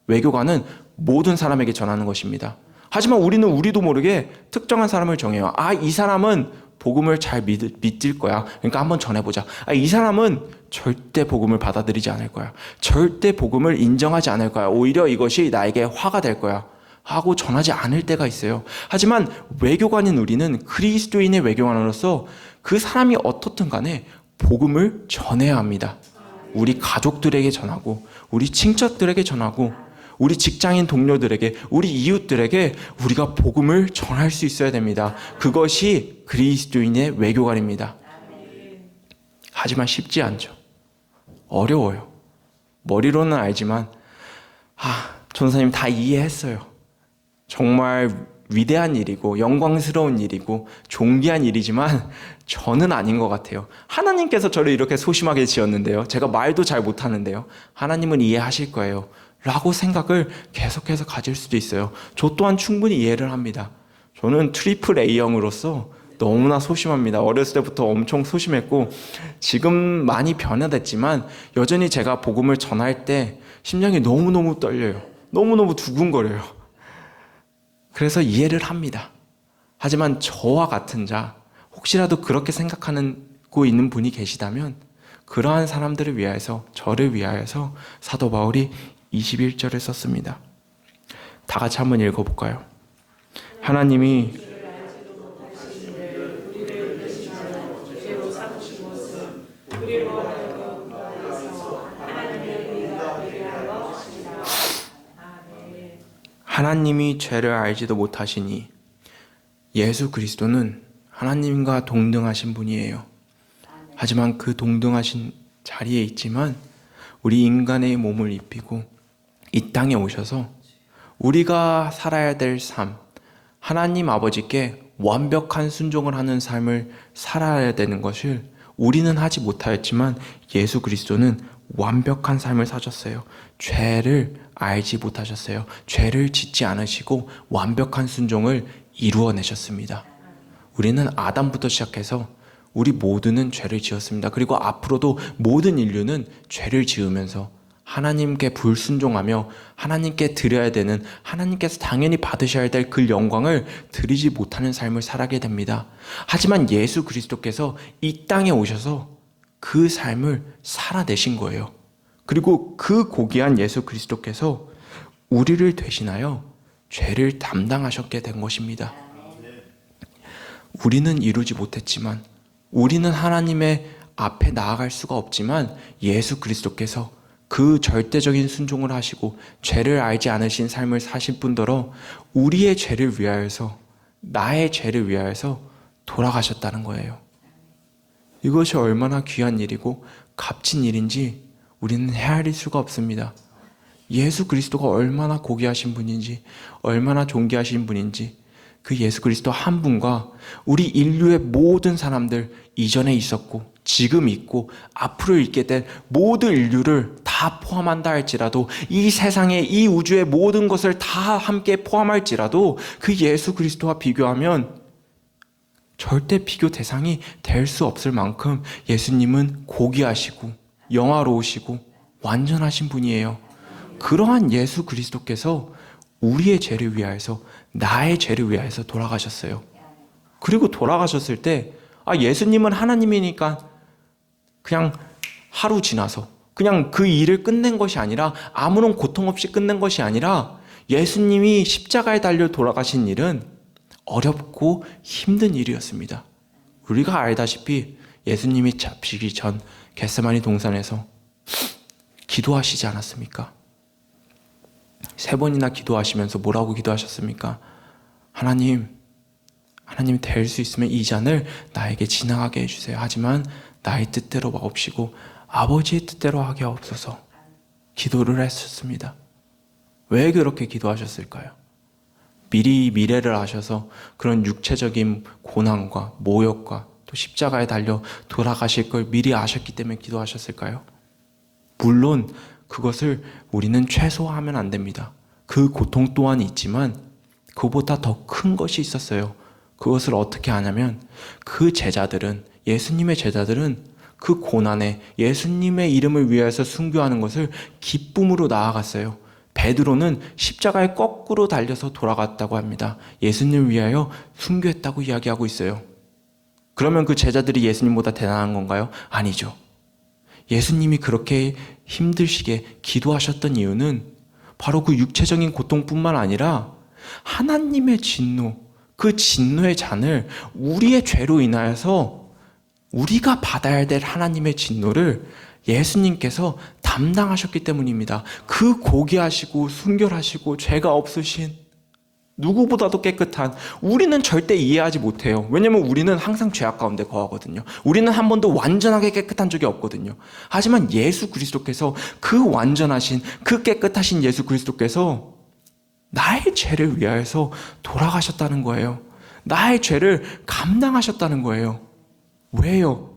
외교관은 모든 사람에게 전하는 것입니다. 하지만 우리는 우리도 모르게 특정한 사람을 정해요. 이 사람은 복음을 잘 믿을 거야. 그러니까 한번 전해보자. 이 사람은 절대 복음을 받아들이지 않을 거야. 절대 복음을 인정하지 않을 거야. 오히려 이것이 나에게 화가 될 거야. 하고 전하지 않을 때가 있어요. 하지만 외교관인 우리는, 그리스도인의 외교관으로서 그 사람이 어떻든 간에 복음을 전해야 합니다. 우리 가족들에게 전하고, 우리 친척들에게 전하고, 우리 직장인 동료들에게, 우리 이웃들에게 우리가 복음을 전할 수 있어야 됩니다. 그것이 그리스도인의 외교관입니다. 하지만 쉽지 않죠. 어려워요. 머리로는 알지만 전사님 다 이해했어요. 정말 위대한 일이고 영광스러운 일이고 존귀한 일이지만 저는 아닌 것 같아요. 하나님께서 저를 이렇게 소심하게 지었는데요. 제가 말도 잘 못하는데요. 하나님은 이해하실 거예요. 라고 생각을 계속해서 가질 수도 있어요. 저 또한 충분히 이해를 합니다. 저는 트리플 A형으로서 너무나 소심합니다. 어렸을 때부터 엄청 소심했고 지금 많이 변화됐지만 여전히 제가 복음을 전할 때 심장이 너무너무 떨려요. 너무너무 두근거려요. 그래서 이해를 합니다. 하지만 저와 같은 자, 혹시라도 그렇게 생각하고 있는 분이 계시다면 그러한 사람들을 위하여서, 저를 위하여서 사도 바울이 21절을 썼습니다. 다 같이 한번 읽어볼까요? 하나님이 죄를 알지도 못하시니, 예수 그리스도는 하나님과 동등하신 분이에요. 하지만 그 동등하신 자리에 있지만 우리 인간의 몸을 입히고 이 땅에 오셔서 우리가 살아야 될 삶, 하나님 아버지께 완벽한 순종을 하는 삶을 살아야 되는 것을 우리는 하지 못하였지만 예수 그리스도는 완벽한 삶을 사셨어요. 죄를 알지 못하셨어요. 죄를 짓지 않으시고 완벽한 순종을 이루어내셨습니다. 우리는 아담부터 시작해서 우리 모두는 죄를 지었습니다. 그리고 앞으로도 모든 인류는 죄를 지으면서 하나님께 불순종하며 하나님께 드려야 되는, 하나님께서 당연히 받으셔야 될 그 영광을 드리지 못하는 삶을 살아가게 됩니다. 하지만 예수 그리스도께서 이 땅에 오셔서 그 삶을 살아내신 거예요. 그리고 그 고귀한 예수 그리스도께서 우리를 대신하여 죄를 담당하셨게 된 것입니다. 우리는 이루지 못했지만, 우리는 하나님의 앞에 나아갈 수가 없지만 예수 그리스도께서 그 절대적인 순종을 하시고 죄를 알지 않으신 삶을 사실 뿐더러 우리의 죄를 위하여서, 나의 죄를 위하여서 돌아가셨다는 거예요. 이것이 얼마나 귀한 일이고 값진 일인지 우리는 헤아릴 수가 없습니다. 예수 그리스도가 얼마나 고귀하신 분인지, 얼마나 존귀하신 분인지, 그 예수 그리스도 한 분과 우리 인류의 모든 사람들, 이전에 있었고 지금 있고 앞으로 있게 될 모든 인류를 다 포함한다 할지라도, 이 세상의 이 우주의 모든 것을 다 함께 포함할지라도 그 예수 그리스도와 비교하면 절대 비교 대상이 될 수 없을 만큼 예수님은 고귀하시고 영화로우시고 완전하신 분이에요. 그러한 예수 그리스도께서 우리의 죄를 위하여서, 나의 죄를 위하여서 돌아가셨어요. 그리고 돌아가셨을 때 예수님은 하나님이니까 그냥 하루 지나서 그냥 그 일을 끝낸 것이 아니라, 아무런 고통 없이 끝낸 것이 아니라, 예수님이 십자가에 달려 돌아가신 일은 어렵고 힘든 일이었습니다. 우리가 알다시피 예수님이 잡히기 전 겟세마니 동산에서 기도하시지 않았습니까? 3번이나 기도하시면서 뭐라고 기도하셨습니까? 하나님 될 수 있으면 이 잔을 나에게 지나가게 해주세요. 하지만 나의 뜻대로 마옵시고 아버지의 뜻대로 하게 하옵소서. 기도를 했었습니다. 왜 그렇게 기도하셨을까요? 미리 미래를 아셔서 그런 육체적인 고난과 모욕과 또 십자가에 달려 돌아가실 걸 미리 아셨기 때문에 기도하셨을까요? 물론 그것을 우리는 최소화하면 안 됩니다. 그 고통 또한 있지만 그보다 더 큰 것이 있었어요. 그것을 어떻게 하냐면, 그 제자들은, 예수님의 제자들은 그 고난에 예수님의 이름을 위해서 순교하는 것을 기쁨으로 나아갔어요. 베드로는 십자가에 거꾸로 달려서 돌아갔다고 합니다. 예수님을 위하여 순교했다고 이야기하고 있어요. 그러면 그 제자들이 예수님보다 대단한 건가요? 아니죠. 예수님이 그렇게 힘드시게 기도하셨던 이유는 바로 그 육체적인 고통뿐만 아니라 하나님의 진노, 그 진노의 잔을, 우리의 죄로 인하여서 우리가 받아야 될 하나님의 진노를 예수님께서 담당하셨기 때문입니다. 그 고귀하시고 순결하시고 죄가 없으신, 누구보다도 깨끗한, 우리는 절대 이해하지 못해요. 왜냐면 우리는 항상 죄악 가운데 거하거든요. 우리는 한 번도 완전하게 깨끗한 적이 없거든요. 하지만 예수 그리스도께서, 그 완전하신, 그 깨끗하신 예수 그리스도께서 나의 죄를 위하여서 돌아가셨다는 거예요. 나의 죄를 감당하셨다는 거예요. 왜요?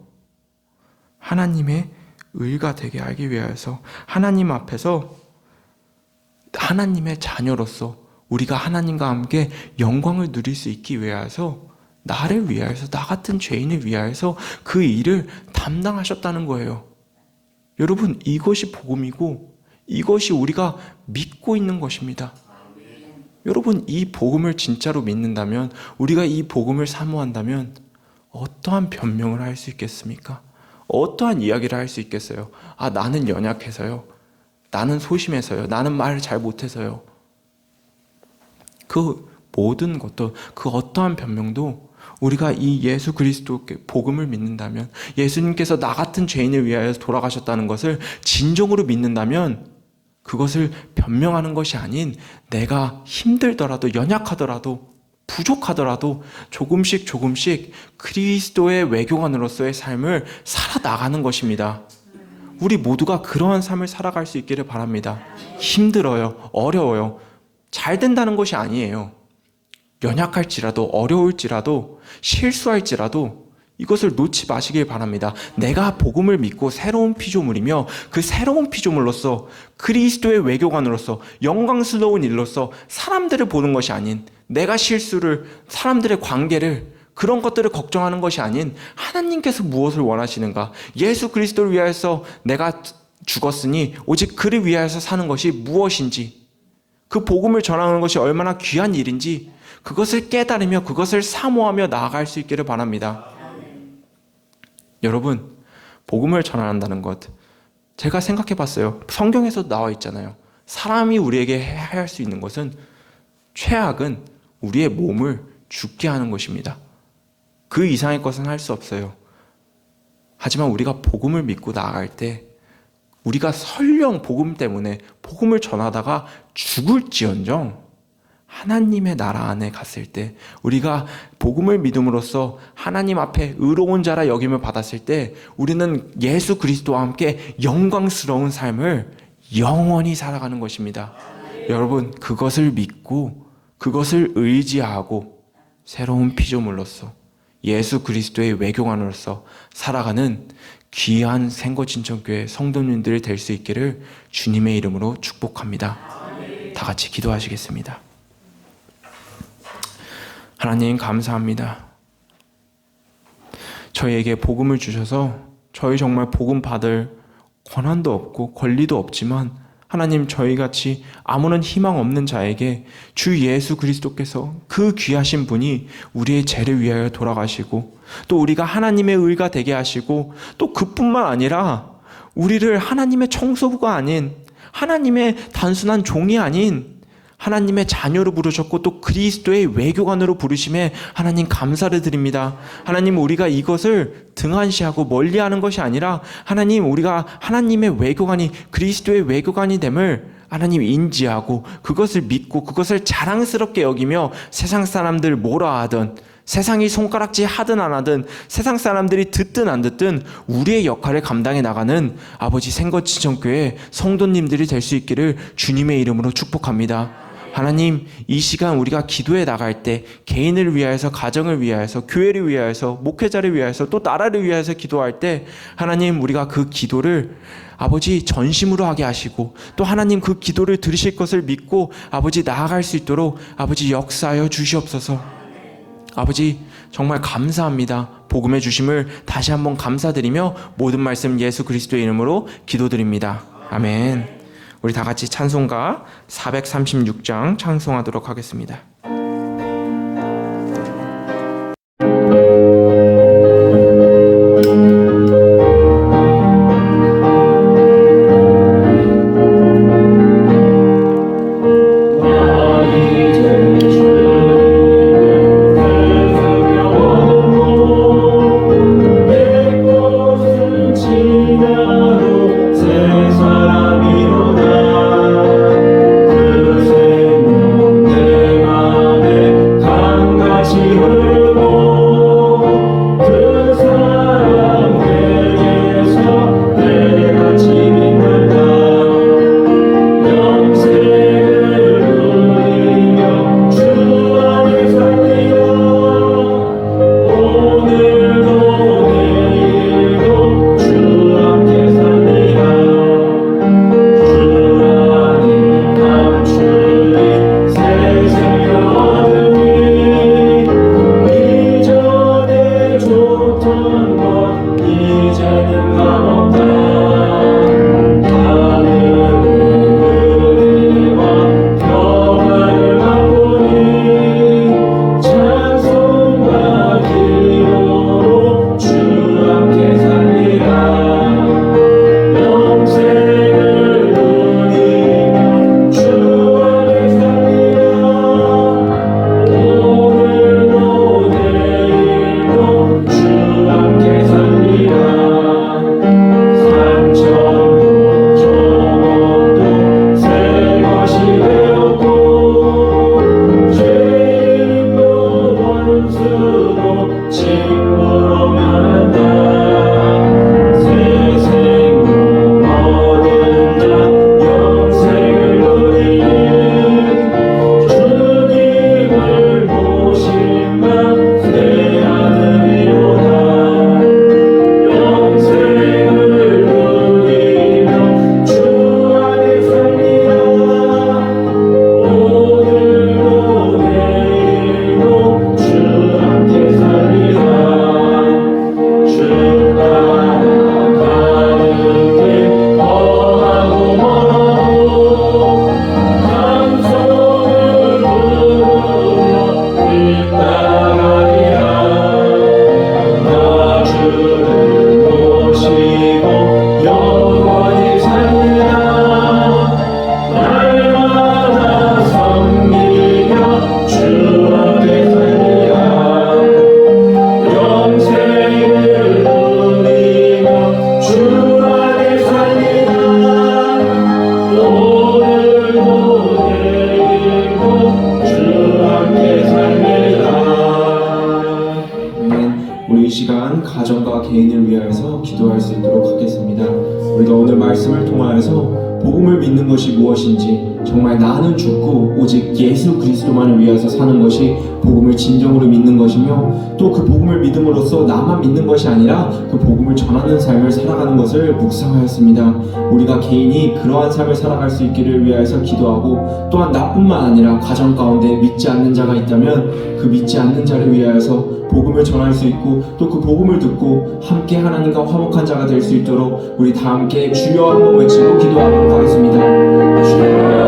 하나님의 의가 되게 하기 위하여서, 하나님 앞에서 하나님의 자녀로서 우리가 하나님과 함께 영광을 누릴 수 있기 위하여서, 나를 위하여서, 나 같은 죄인을 위하여서 그 일을 담당하셨다는 거예요. 여러분, 이것이 복음이고 이것이 우리가 믿고 있는 것입니다. 여러분, 이 복음을 진짜로 믿는다면, 우리가 이 복음을 사모한다면 어떠한 변명을 할 수 있겠습니까? 어떠한 이야기를 할 수 있겠어요? 나는 연약해서요. 나는 소심해서요. 나는 말을 잘 못해서요. 그 모든 것도, 그 어떠한 변명도 우리가 이 예수 그리스도의 복음을 믿는다면, 예수님께서 나 같은 죄인을 위하여 돌아가셨다는 것을 진정으로 믿는다면, 그것을 변명하는 것이 아닌, 내가 힘들더라도, 연약하더라도, 부족하더라도 조금씩 그리스도의 외교관으로서의 삶을 살아나가는 것입니다. 우리 모두가 그러한 삶을 살아갈 수 있기를 바랍니다. 힘들어요. 어려워요. 잘 된다는 것이 아니에요. 연약할지라도, 어려울지라도, 실수할지라도 이것을 놓지 마시길 바랍니다. 내가 복음을 믿고 새로운 피조물이며, 그 새로운 피조물로서, 그리스도의 외교관으로서, 영광스러운 일로서 사람들을 보는 것이 아닌, 내가 실수를, 사람들의 관계를, 그런 것들을 걱정하는 것이 아닌, 하나님께서 무엇을 원하시는가, 예수 그리스도를 위하여서 내가 죽었으니 오직 그를 위하여서 사는 것이 무엇인지, 그 복음을 전하는 것이 얼마나 귀한 일인지, 그것을 깨달으며 그것을 사모하며 나아갈 수 있기를 바랍니다. 여러분, 복음을 전한다는 것, 제가 생각해 봤어요. 성경에서 나와 있잖아요. 사람이 우리에게 해야 할 수 있는 것은, 최악은 우리의 몸을 죽게 하는 것입니다. 그 이상의 것은 할 수 없어요. 하지만 우리가 복음을 믿고 나아갈 때, 우리가 설령 복음 때문에 복음을 전하다가 죽을지언정 하나님의 나라 안에 갔을 때, 우리가 복음을 믿음으로써 하나님 앞에 의로운 자라 여김을 받았을 때 우리는 예수 그리스도와 함께 영광스러운 삶을 영원히 살아가는 것입니다. 여러분, 그것을 믿고 그것을 의지하고 새로운 피조물로서 예수 그리스도의 외교관으로서 살아가는 귀한 생거진천교회 성도님들이 될 수 있기를 주님의 이름으로 축복합니다. 다 같이 기도하시겠습니다. 하나님, 감사합니다. 저희에게 복음을 주셔서 저희 정말 복음 받을 권한도 없고 권리도 없지만, 하나님, 저희같이 아무런 희망 없는 자에게 주 예수 그리스도께서, 그 귀하신 분이 우리의 죄를 위하여 돌아가시고 또 우리가 하나님의 의가 되게 하시고, 또 그뿐만 아니라 우리를 하나님의 청소부가 아닌, 하나님의 단순한 종이 아닌 하나님의 자녀로 부르셨고 또 그리스도의 외교관으로 부르심에 하나님 감사를 드립니다. 하나님, 우리가 이것을 등한시하고 멀리하는 것이 아니라 하나님, 우리가 하나님의 외교관이, 그리스도의 외교관이 됨을 하나님 인지하고 그것을 믿고 그것을 자랑스럽게 여기며 세상 사람들 뭐라 하든, 세상이 손가락질 하든 안 하든, 세상 사람들이 듣든 안 듣든 우리의 역할을 감당해 나가는 아버지 생거지정교회 성도님들이 될 수 있기를 주님의 이름으로 축복합니다. 하나님, 이 시간 우리가 기도해 나갈 때 개인을 위하여서, 가정을 위하여서, 교회를 위하여서, 목회자를 위하여서, 또 나라를 위하여서 기도할 때 하나님, 우리가 그 기도를 아버지 전심으로 하게 하시고 또 하나님 그 기도를 들으실 것을 믿고 아버지 나아갈 수 있도록 아버지 역사하여 주시옵소서. 아버지, 정말 감사합니다. 복음의 주심을 다시 한번 감사드리며 모든 말씀 예수 그리스도의 이름으로 기도드립니다. 아멘. 우리 다 같이 찬송가 436장 찬송하도록 하겠습니다. 주 우리가 오늘 말씀을 통하여서 복음을 믿는 것이 무엇인지, 정말 나는 죽고 오직 예수 그리스도만을 위해서 사는 것이 복음을 진정으로 믿는 것이며, 또 그 복음을 믿음으로써 나만 믿는 것이 아니라 그 복음을 전하는 삶을 살아가는 것을 묵상하였습니다. 우리가 개인이 그러한 삶을 살아갈 수 있기를 위하여서 기도하고, 또한 나뿐만 아니라 가정 가운데 믿지 않는 자가 있다면 그 믿지 않는 자를 위하여서 복음을 전할 수 있고, 또 그 복음을 듣고 함께 하나님과 화목한 자가 될 수 있도록 우리 다 함께 주여 한번 외치고 기도하도록 하겠습니다. 주여.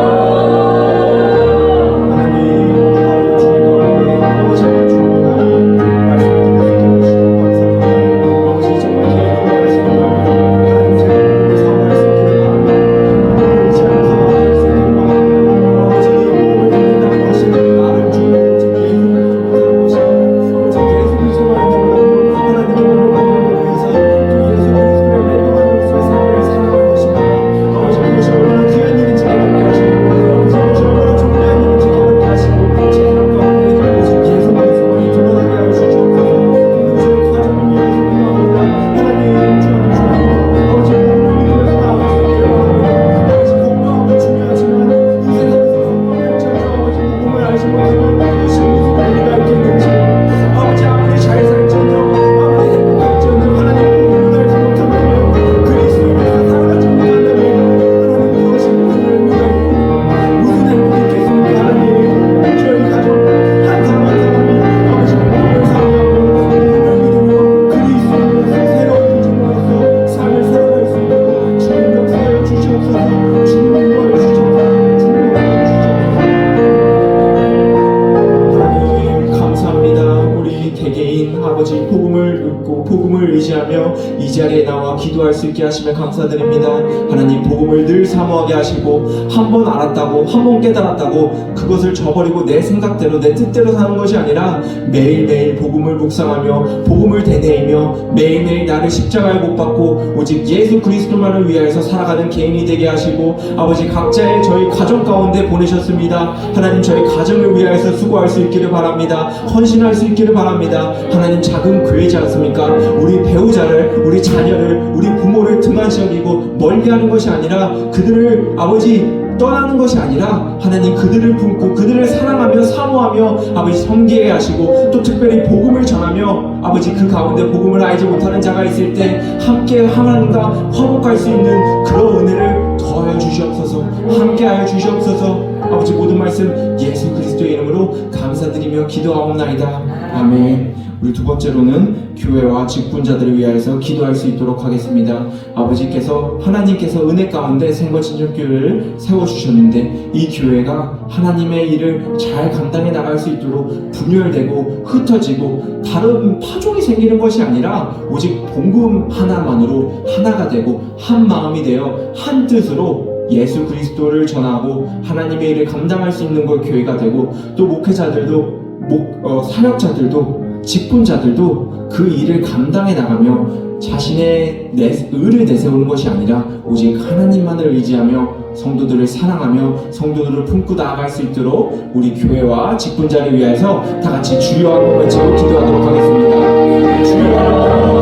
이 자리에 나와 기도할 수 있게 하시며 감사드립니다. 하나님, 복음을 늘 사모하게 하시고, 한 번 알았다고, 한 번 깨달았다고 그것을 저버리고 내 생각대로 내 뜻대로 사는 것이 아니라 매일매일 복음을 묵상하며 복음을 되뇌이며 매일매일 나를 십자가에 못 박고 오직 예수 그리스도만을 위하여서 살아가는 개인이 되게 하시고, 아버지, 각자의 저희 가정 가운데 보내셨습니다. 하나님, 저희 가정을 위하여서 수고할 수 있기를 바랍니다. 헌신할 수 있기를 바랍니다. 하나님, 작은 교회지 않습니까? 우리 배우자를, 우리 자녀를, 우리 부모를 등한시 여기고 멀리하는 것이 아니라, 그들을 아버지 떠나는 것이 아니라 하나님, 그들을 품고 그들을 사랑하며 사모하며 아버지 섬기게 하시고, 또 특별히 복음을 전하며 아버지 그 가운데 복음을 알지 못하는 자가 있을 때 함께 하나님과 화목할 수 있는 그런 은혜를 더하여 주시옵소서. 함께하여 주시옵소서. 아버지, 모든 말씀 예수 그리스도의 이름으로 감사드리며 기도하옵나이다. 아멘. 우리 두 번째로는 교회와 직분자들을 위하여서 기도할 수 있도록 하겠습니다. 아버지께서, 하나님께서 은혜 가운데 생거진정교회를 세워주셨는데, 이 교회가 하나님의 일을 잘 감당해 나갈 수 있도록 분열되고 흩어지고 다른 파종이 생기는 것이 아니라 오직 복음 하나만으로 하나가 되고 한 마음이 되어 한 뜻으로 예수 그리스도를 전하고 하나님의 일을 감당할 수 있는 것 교회가 되고, 또 목회자들도 사역자들도 직분자들도 그 일을 감당해 나가며 자신의 의를 내세우는 것이 아니라 오직 하나님만을 의지하며 성도들을 사랑하며 성도들을 품고 나아갈 수 있도록 우리 교회와 직분자를 위해서 다 같이 주여 한번 외치고 기도하도록 하겠습니다. 주여.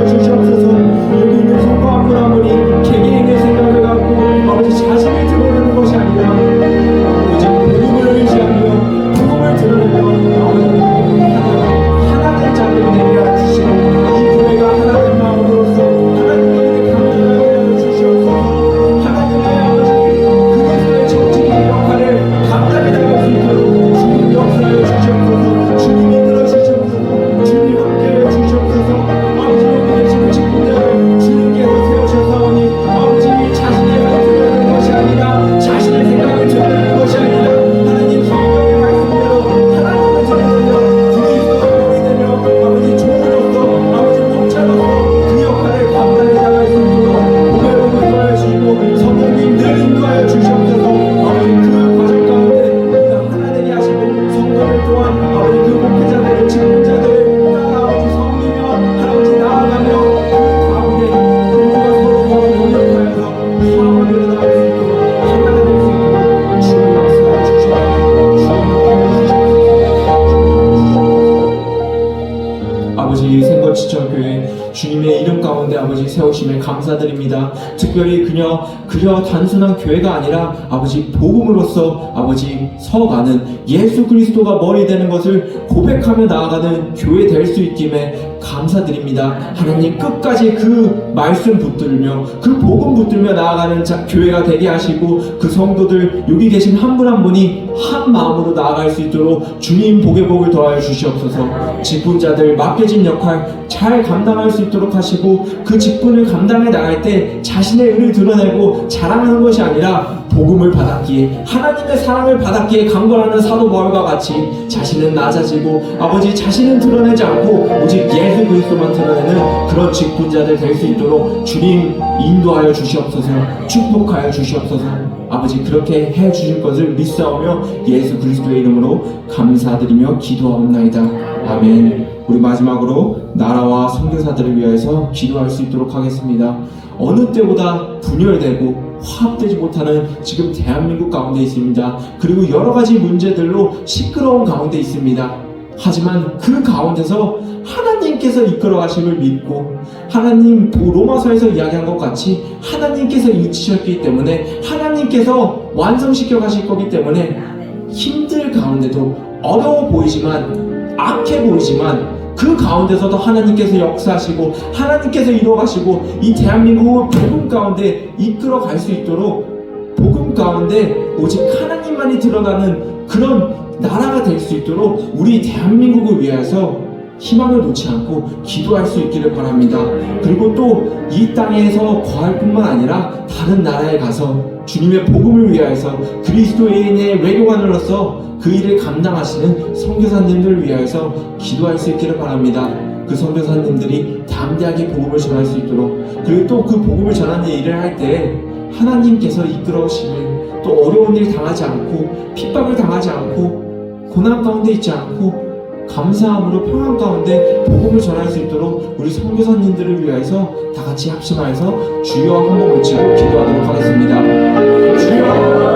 주시옵소서. 감사드립니다. 특별히 그저 단순한 교회가 아니라 아버지 복음으로서 아버지 서가는 예수 그리스도가 머리 되는 것을 고백하며 나아가는 교회 될 수 있기에 감사드립니다. 하나님 끝까지 그 말씀 붙들며 그 복음 붙들며 나아가는 교회가 되게 하시고 그 성도들 여기 계신 한 분 한 분이 한 마음으로 나아갈 수 있도록 주님 복의 복을 더하여 주시옵소서. 직분자들 맡겨진 역할 잘 감당할 수 있도록 하시고 그 직분을 감당해 나갈 때 자신의 의를 드러내고 자랑하는 것이 아니라 복음을 받았기에 하나님의 사랑을 받았기에 강권하는 사도 바울과 같이 자신은 낮아지고 아버지 자신은 드러내지 않고 오직 예수 그리스도만 드러내는 그런 직분자들 될 수 있도록 주님 인도하여 주시옵소서. 축복하여 주시옵소서. 아버지 그렇게 해 주실 것을 믿사오며 예수 그리스도의 이름으로 감사드리며 기도하옵나이다. 아멘. 우리 마지막으로 나라와 선교사들을 위해서 기도할 수 있도록 하겠습니다. 어느 때보다 분열되고 화합되지 못하는 지금 대한민국 가운데 있습니다. 그리고 여러 가지 문제들로 시끄러운 가운데 있습니다. 하지만 그 가운데서 하나님께서 이끌어 가심을 믿고 하나님 로마서에서 이야기한 것 같이 하나님께서 이치셨기 때문에 하나님께서 완성시켜 가실 거기 때문에 힘들 가운데도 어려워 보이지만 악해 보이지만 그 가운데서도 하나님께서 역사하시고 하나님께서 이루어가시고 이 대한민국을 복음 가운데 이끌어 갈 수 있도록 복음 가운데 오직 하나님만이 드러나는 그런 나라가 될 수 있도록 우리 대한민국을 위해서 희망을 놓지 않고 기도할 수 있기를 바랍니다. 그리고 또 이 땅에서 거할 뿐만 아니라 다른 나라에 가서 주님의 복음을 위하여서 그리스도인의 외교관으로서 그 일을 감당하시는 선교사님들을 위하여서 기도할 수 있기를 바랍니다. 그 선교사님들이 담대하게 복음을 전할 수 있도록 그리고 또 그 복음을 전하는 일을 할 때 하나님께서 이끌어오시는 또 어려운 일 당하지 않고 핍박을 당하지 않고 고난 가운데 있지 않고 감사함으로 평안 가운데 복음을 전할 수 있도록 우리 선교사님들을 위해서 다 같이 합심하여서 주여 한번 외치고 기도하도록 하겠습니다. 주여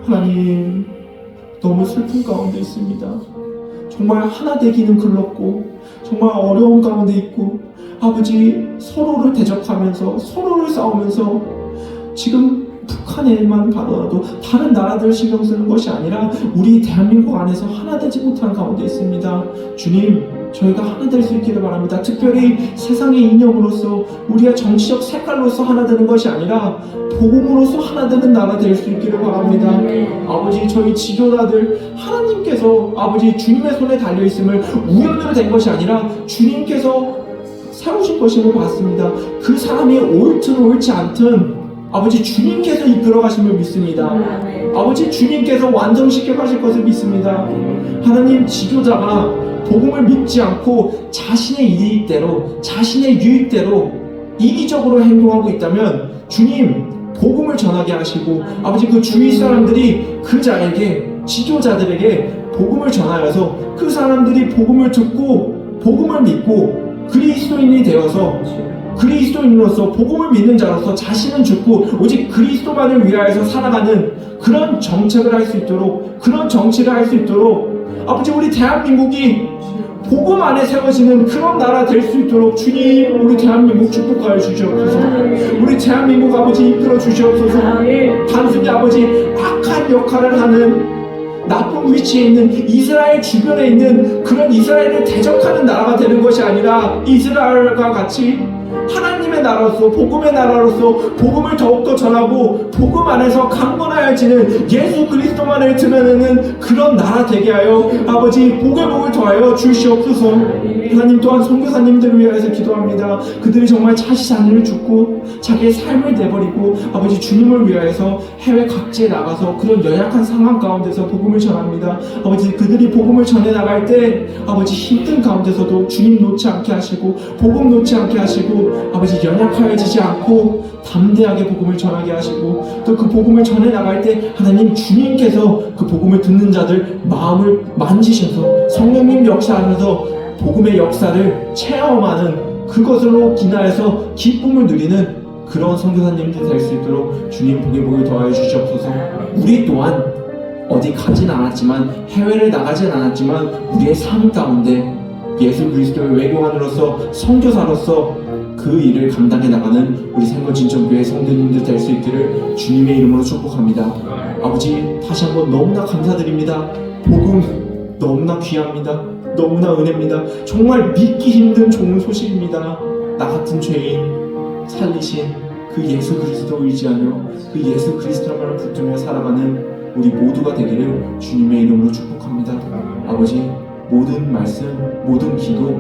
하나님 너무 슬픈 가운데 있습니다. 정말 하나 되기는 글렀고 정말 어려운 가운데 있고 아버지 서로를 대적하면서 서로를 싸우면서 지금 북한에만 가더라도 다른 나라들 신경 쓰는 것이 아니라 우리 대한민국 안에서 하나 되지 못하는 가운데 있습니다. 주님, 저희가 하나 될 수 있기를 바랍니다. 특별히 세상의 이념으로서 우리가 정치적 색깔로서 하나 되는 것이 아니라 복음으로서 하나 되는 나라 될 수 있기를 바랍니다. 아버지, 저희 지도자들 하나님께서 아버지 주님의 손에 달려 있음을 우연으로 된 것이 아니라 주님께서 세우신 것임을 봤습니다. 그 사람이 옳든 옳지 않든 아버지 주님께서 이끌어 가심을 믿습니다. 아버지 주님께서 완성시켜 가실 것을 믿습니다. 하나님, 지도자가 복음을 믿지 않고 자신의 이익대로 자신의 유익대로 이기적으로 행동하고 있다면 주님 복음을 전하게 하시고 아버지 그 주위 사람들이 그 자에게 지도자들에게 복음을 전하여서 그 사람들이 복음을 듣고 복음을 믿고 그리스도인이 되어서 그리스도인으로서 복음을 믿는 자로서 자신은 죽고 오직 그리스도만을 위하여서 살아가는 그런 정책을 할 수 있도록 그런 정치를 할 수 있도록 아버지 우리 대한민국이 복음 안에 세워지는 그런 나라 될 수 있도록 주님 우리 대한민국 축복하여 주시옵소서. 우리 대한민국 아버지 이끌어 주시옵소서. 단순히 아버지 악한 역할을 하는 나쁜 위치에 있는 이스라엘 주변에 있는 그런 이스라엘을 대적하는 나라가 되는 것이 아니라 이스라엘과 같이 하나님의 나라로서 복음의 나라로서 복음을 더욱더 전하고 복음 안에서 강건하여지는 예수 그리스도만을 드러내는 그런 나라 되게 하여 아버지 복의 복을 더하여 주시옵소서. 하나님 또한 선교사님들을 위하여서 기도합니다. 그들이 정말 자신을 죽고 자기의 삶을 내버리고 아버지 주님을 위하여서 해외 각지에 나가서 그런 연약한 상황 가운데서 복음을 전합니다. 아버지 그들이 복음을 전해 나갈 때 아버지 힘든 가운데서도 주님 놓지 않게 하시고 복음 놓지 않게 하시고 아버지 연약하여지지 않고 담대하게 복음을 전하게 하시고 또 그 복음을 전해 나갈 때 하나님 주님께서 그 복음을 듣는 자들 마음을 만지셔서 성령님 역사하셔서 복음의 역사를 체험하는 그것으로 인하여서 기쁨을 누리는 그런 선교사님들 될 수 있도록 주님 복의 복을 더하여 주시옵소서. 우리 또한 어디 가진 않았지만 해외를 나가진 않았지만 우리의 삶 가운데 예수 그리스도의 외교관으로서 선교사로서 그 일을 감당해 나가는 우리 생거진정교회 성도님들 될 수 있기를 주님의 이름으로 축복합니다. 아버지 다시 한번 너무나 감사드립니다. 복음 너무나 귀합니다. 너무나 은혜입니다. 정말 믿기 힘든 좋은 소식입니다. 나 같은 죄인 살리신 그 예수 그리스도 의지하며 그 예수 그리스도만을 붙들며 살아가는 우리 모두가 되기를 주님의 이름으로 축복합니다. 아버지 모든 말씀 모든 기도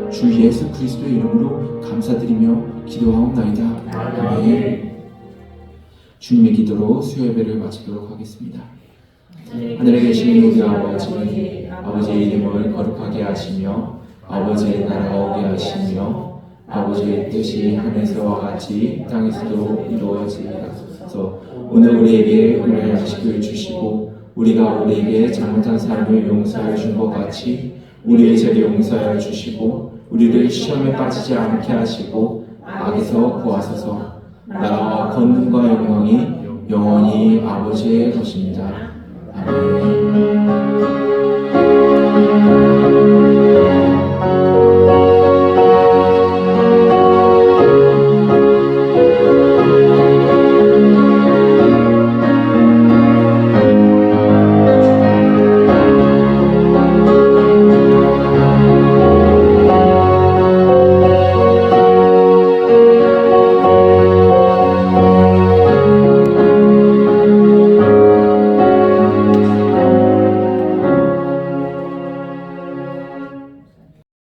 주 예수 그리스도의 이름으로 감사드리며 기도하옵나이다. 아멘. 주님의 기도로 수요예배를 마치도록 하겠습니다. 하늘에 계신 우리 아버지, 아버지의 이름을 거룩하게 하시며 아버지의 나라가 오게 하시며 아버지의 뜻이 하늘에서와 같이 땅에서도 이루어지소서. 오늘 우리에게 오늘 양식을 주시고 우리가 우리에게 잘못한 사람을 용서해 준 것 같이 우리의 죄를 용서하여 주시고 우리를 시험에 빠지지 않게 하시고 악에서 구하소서. 나라와 권능과 영광이 영원히 아버지의 것입니다. 아멘.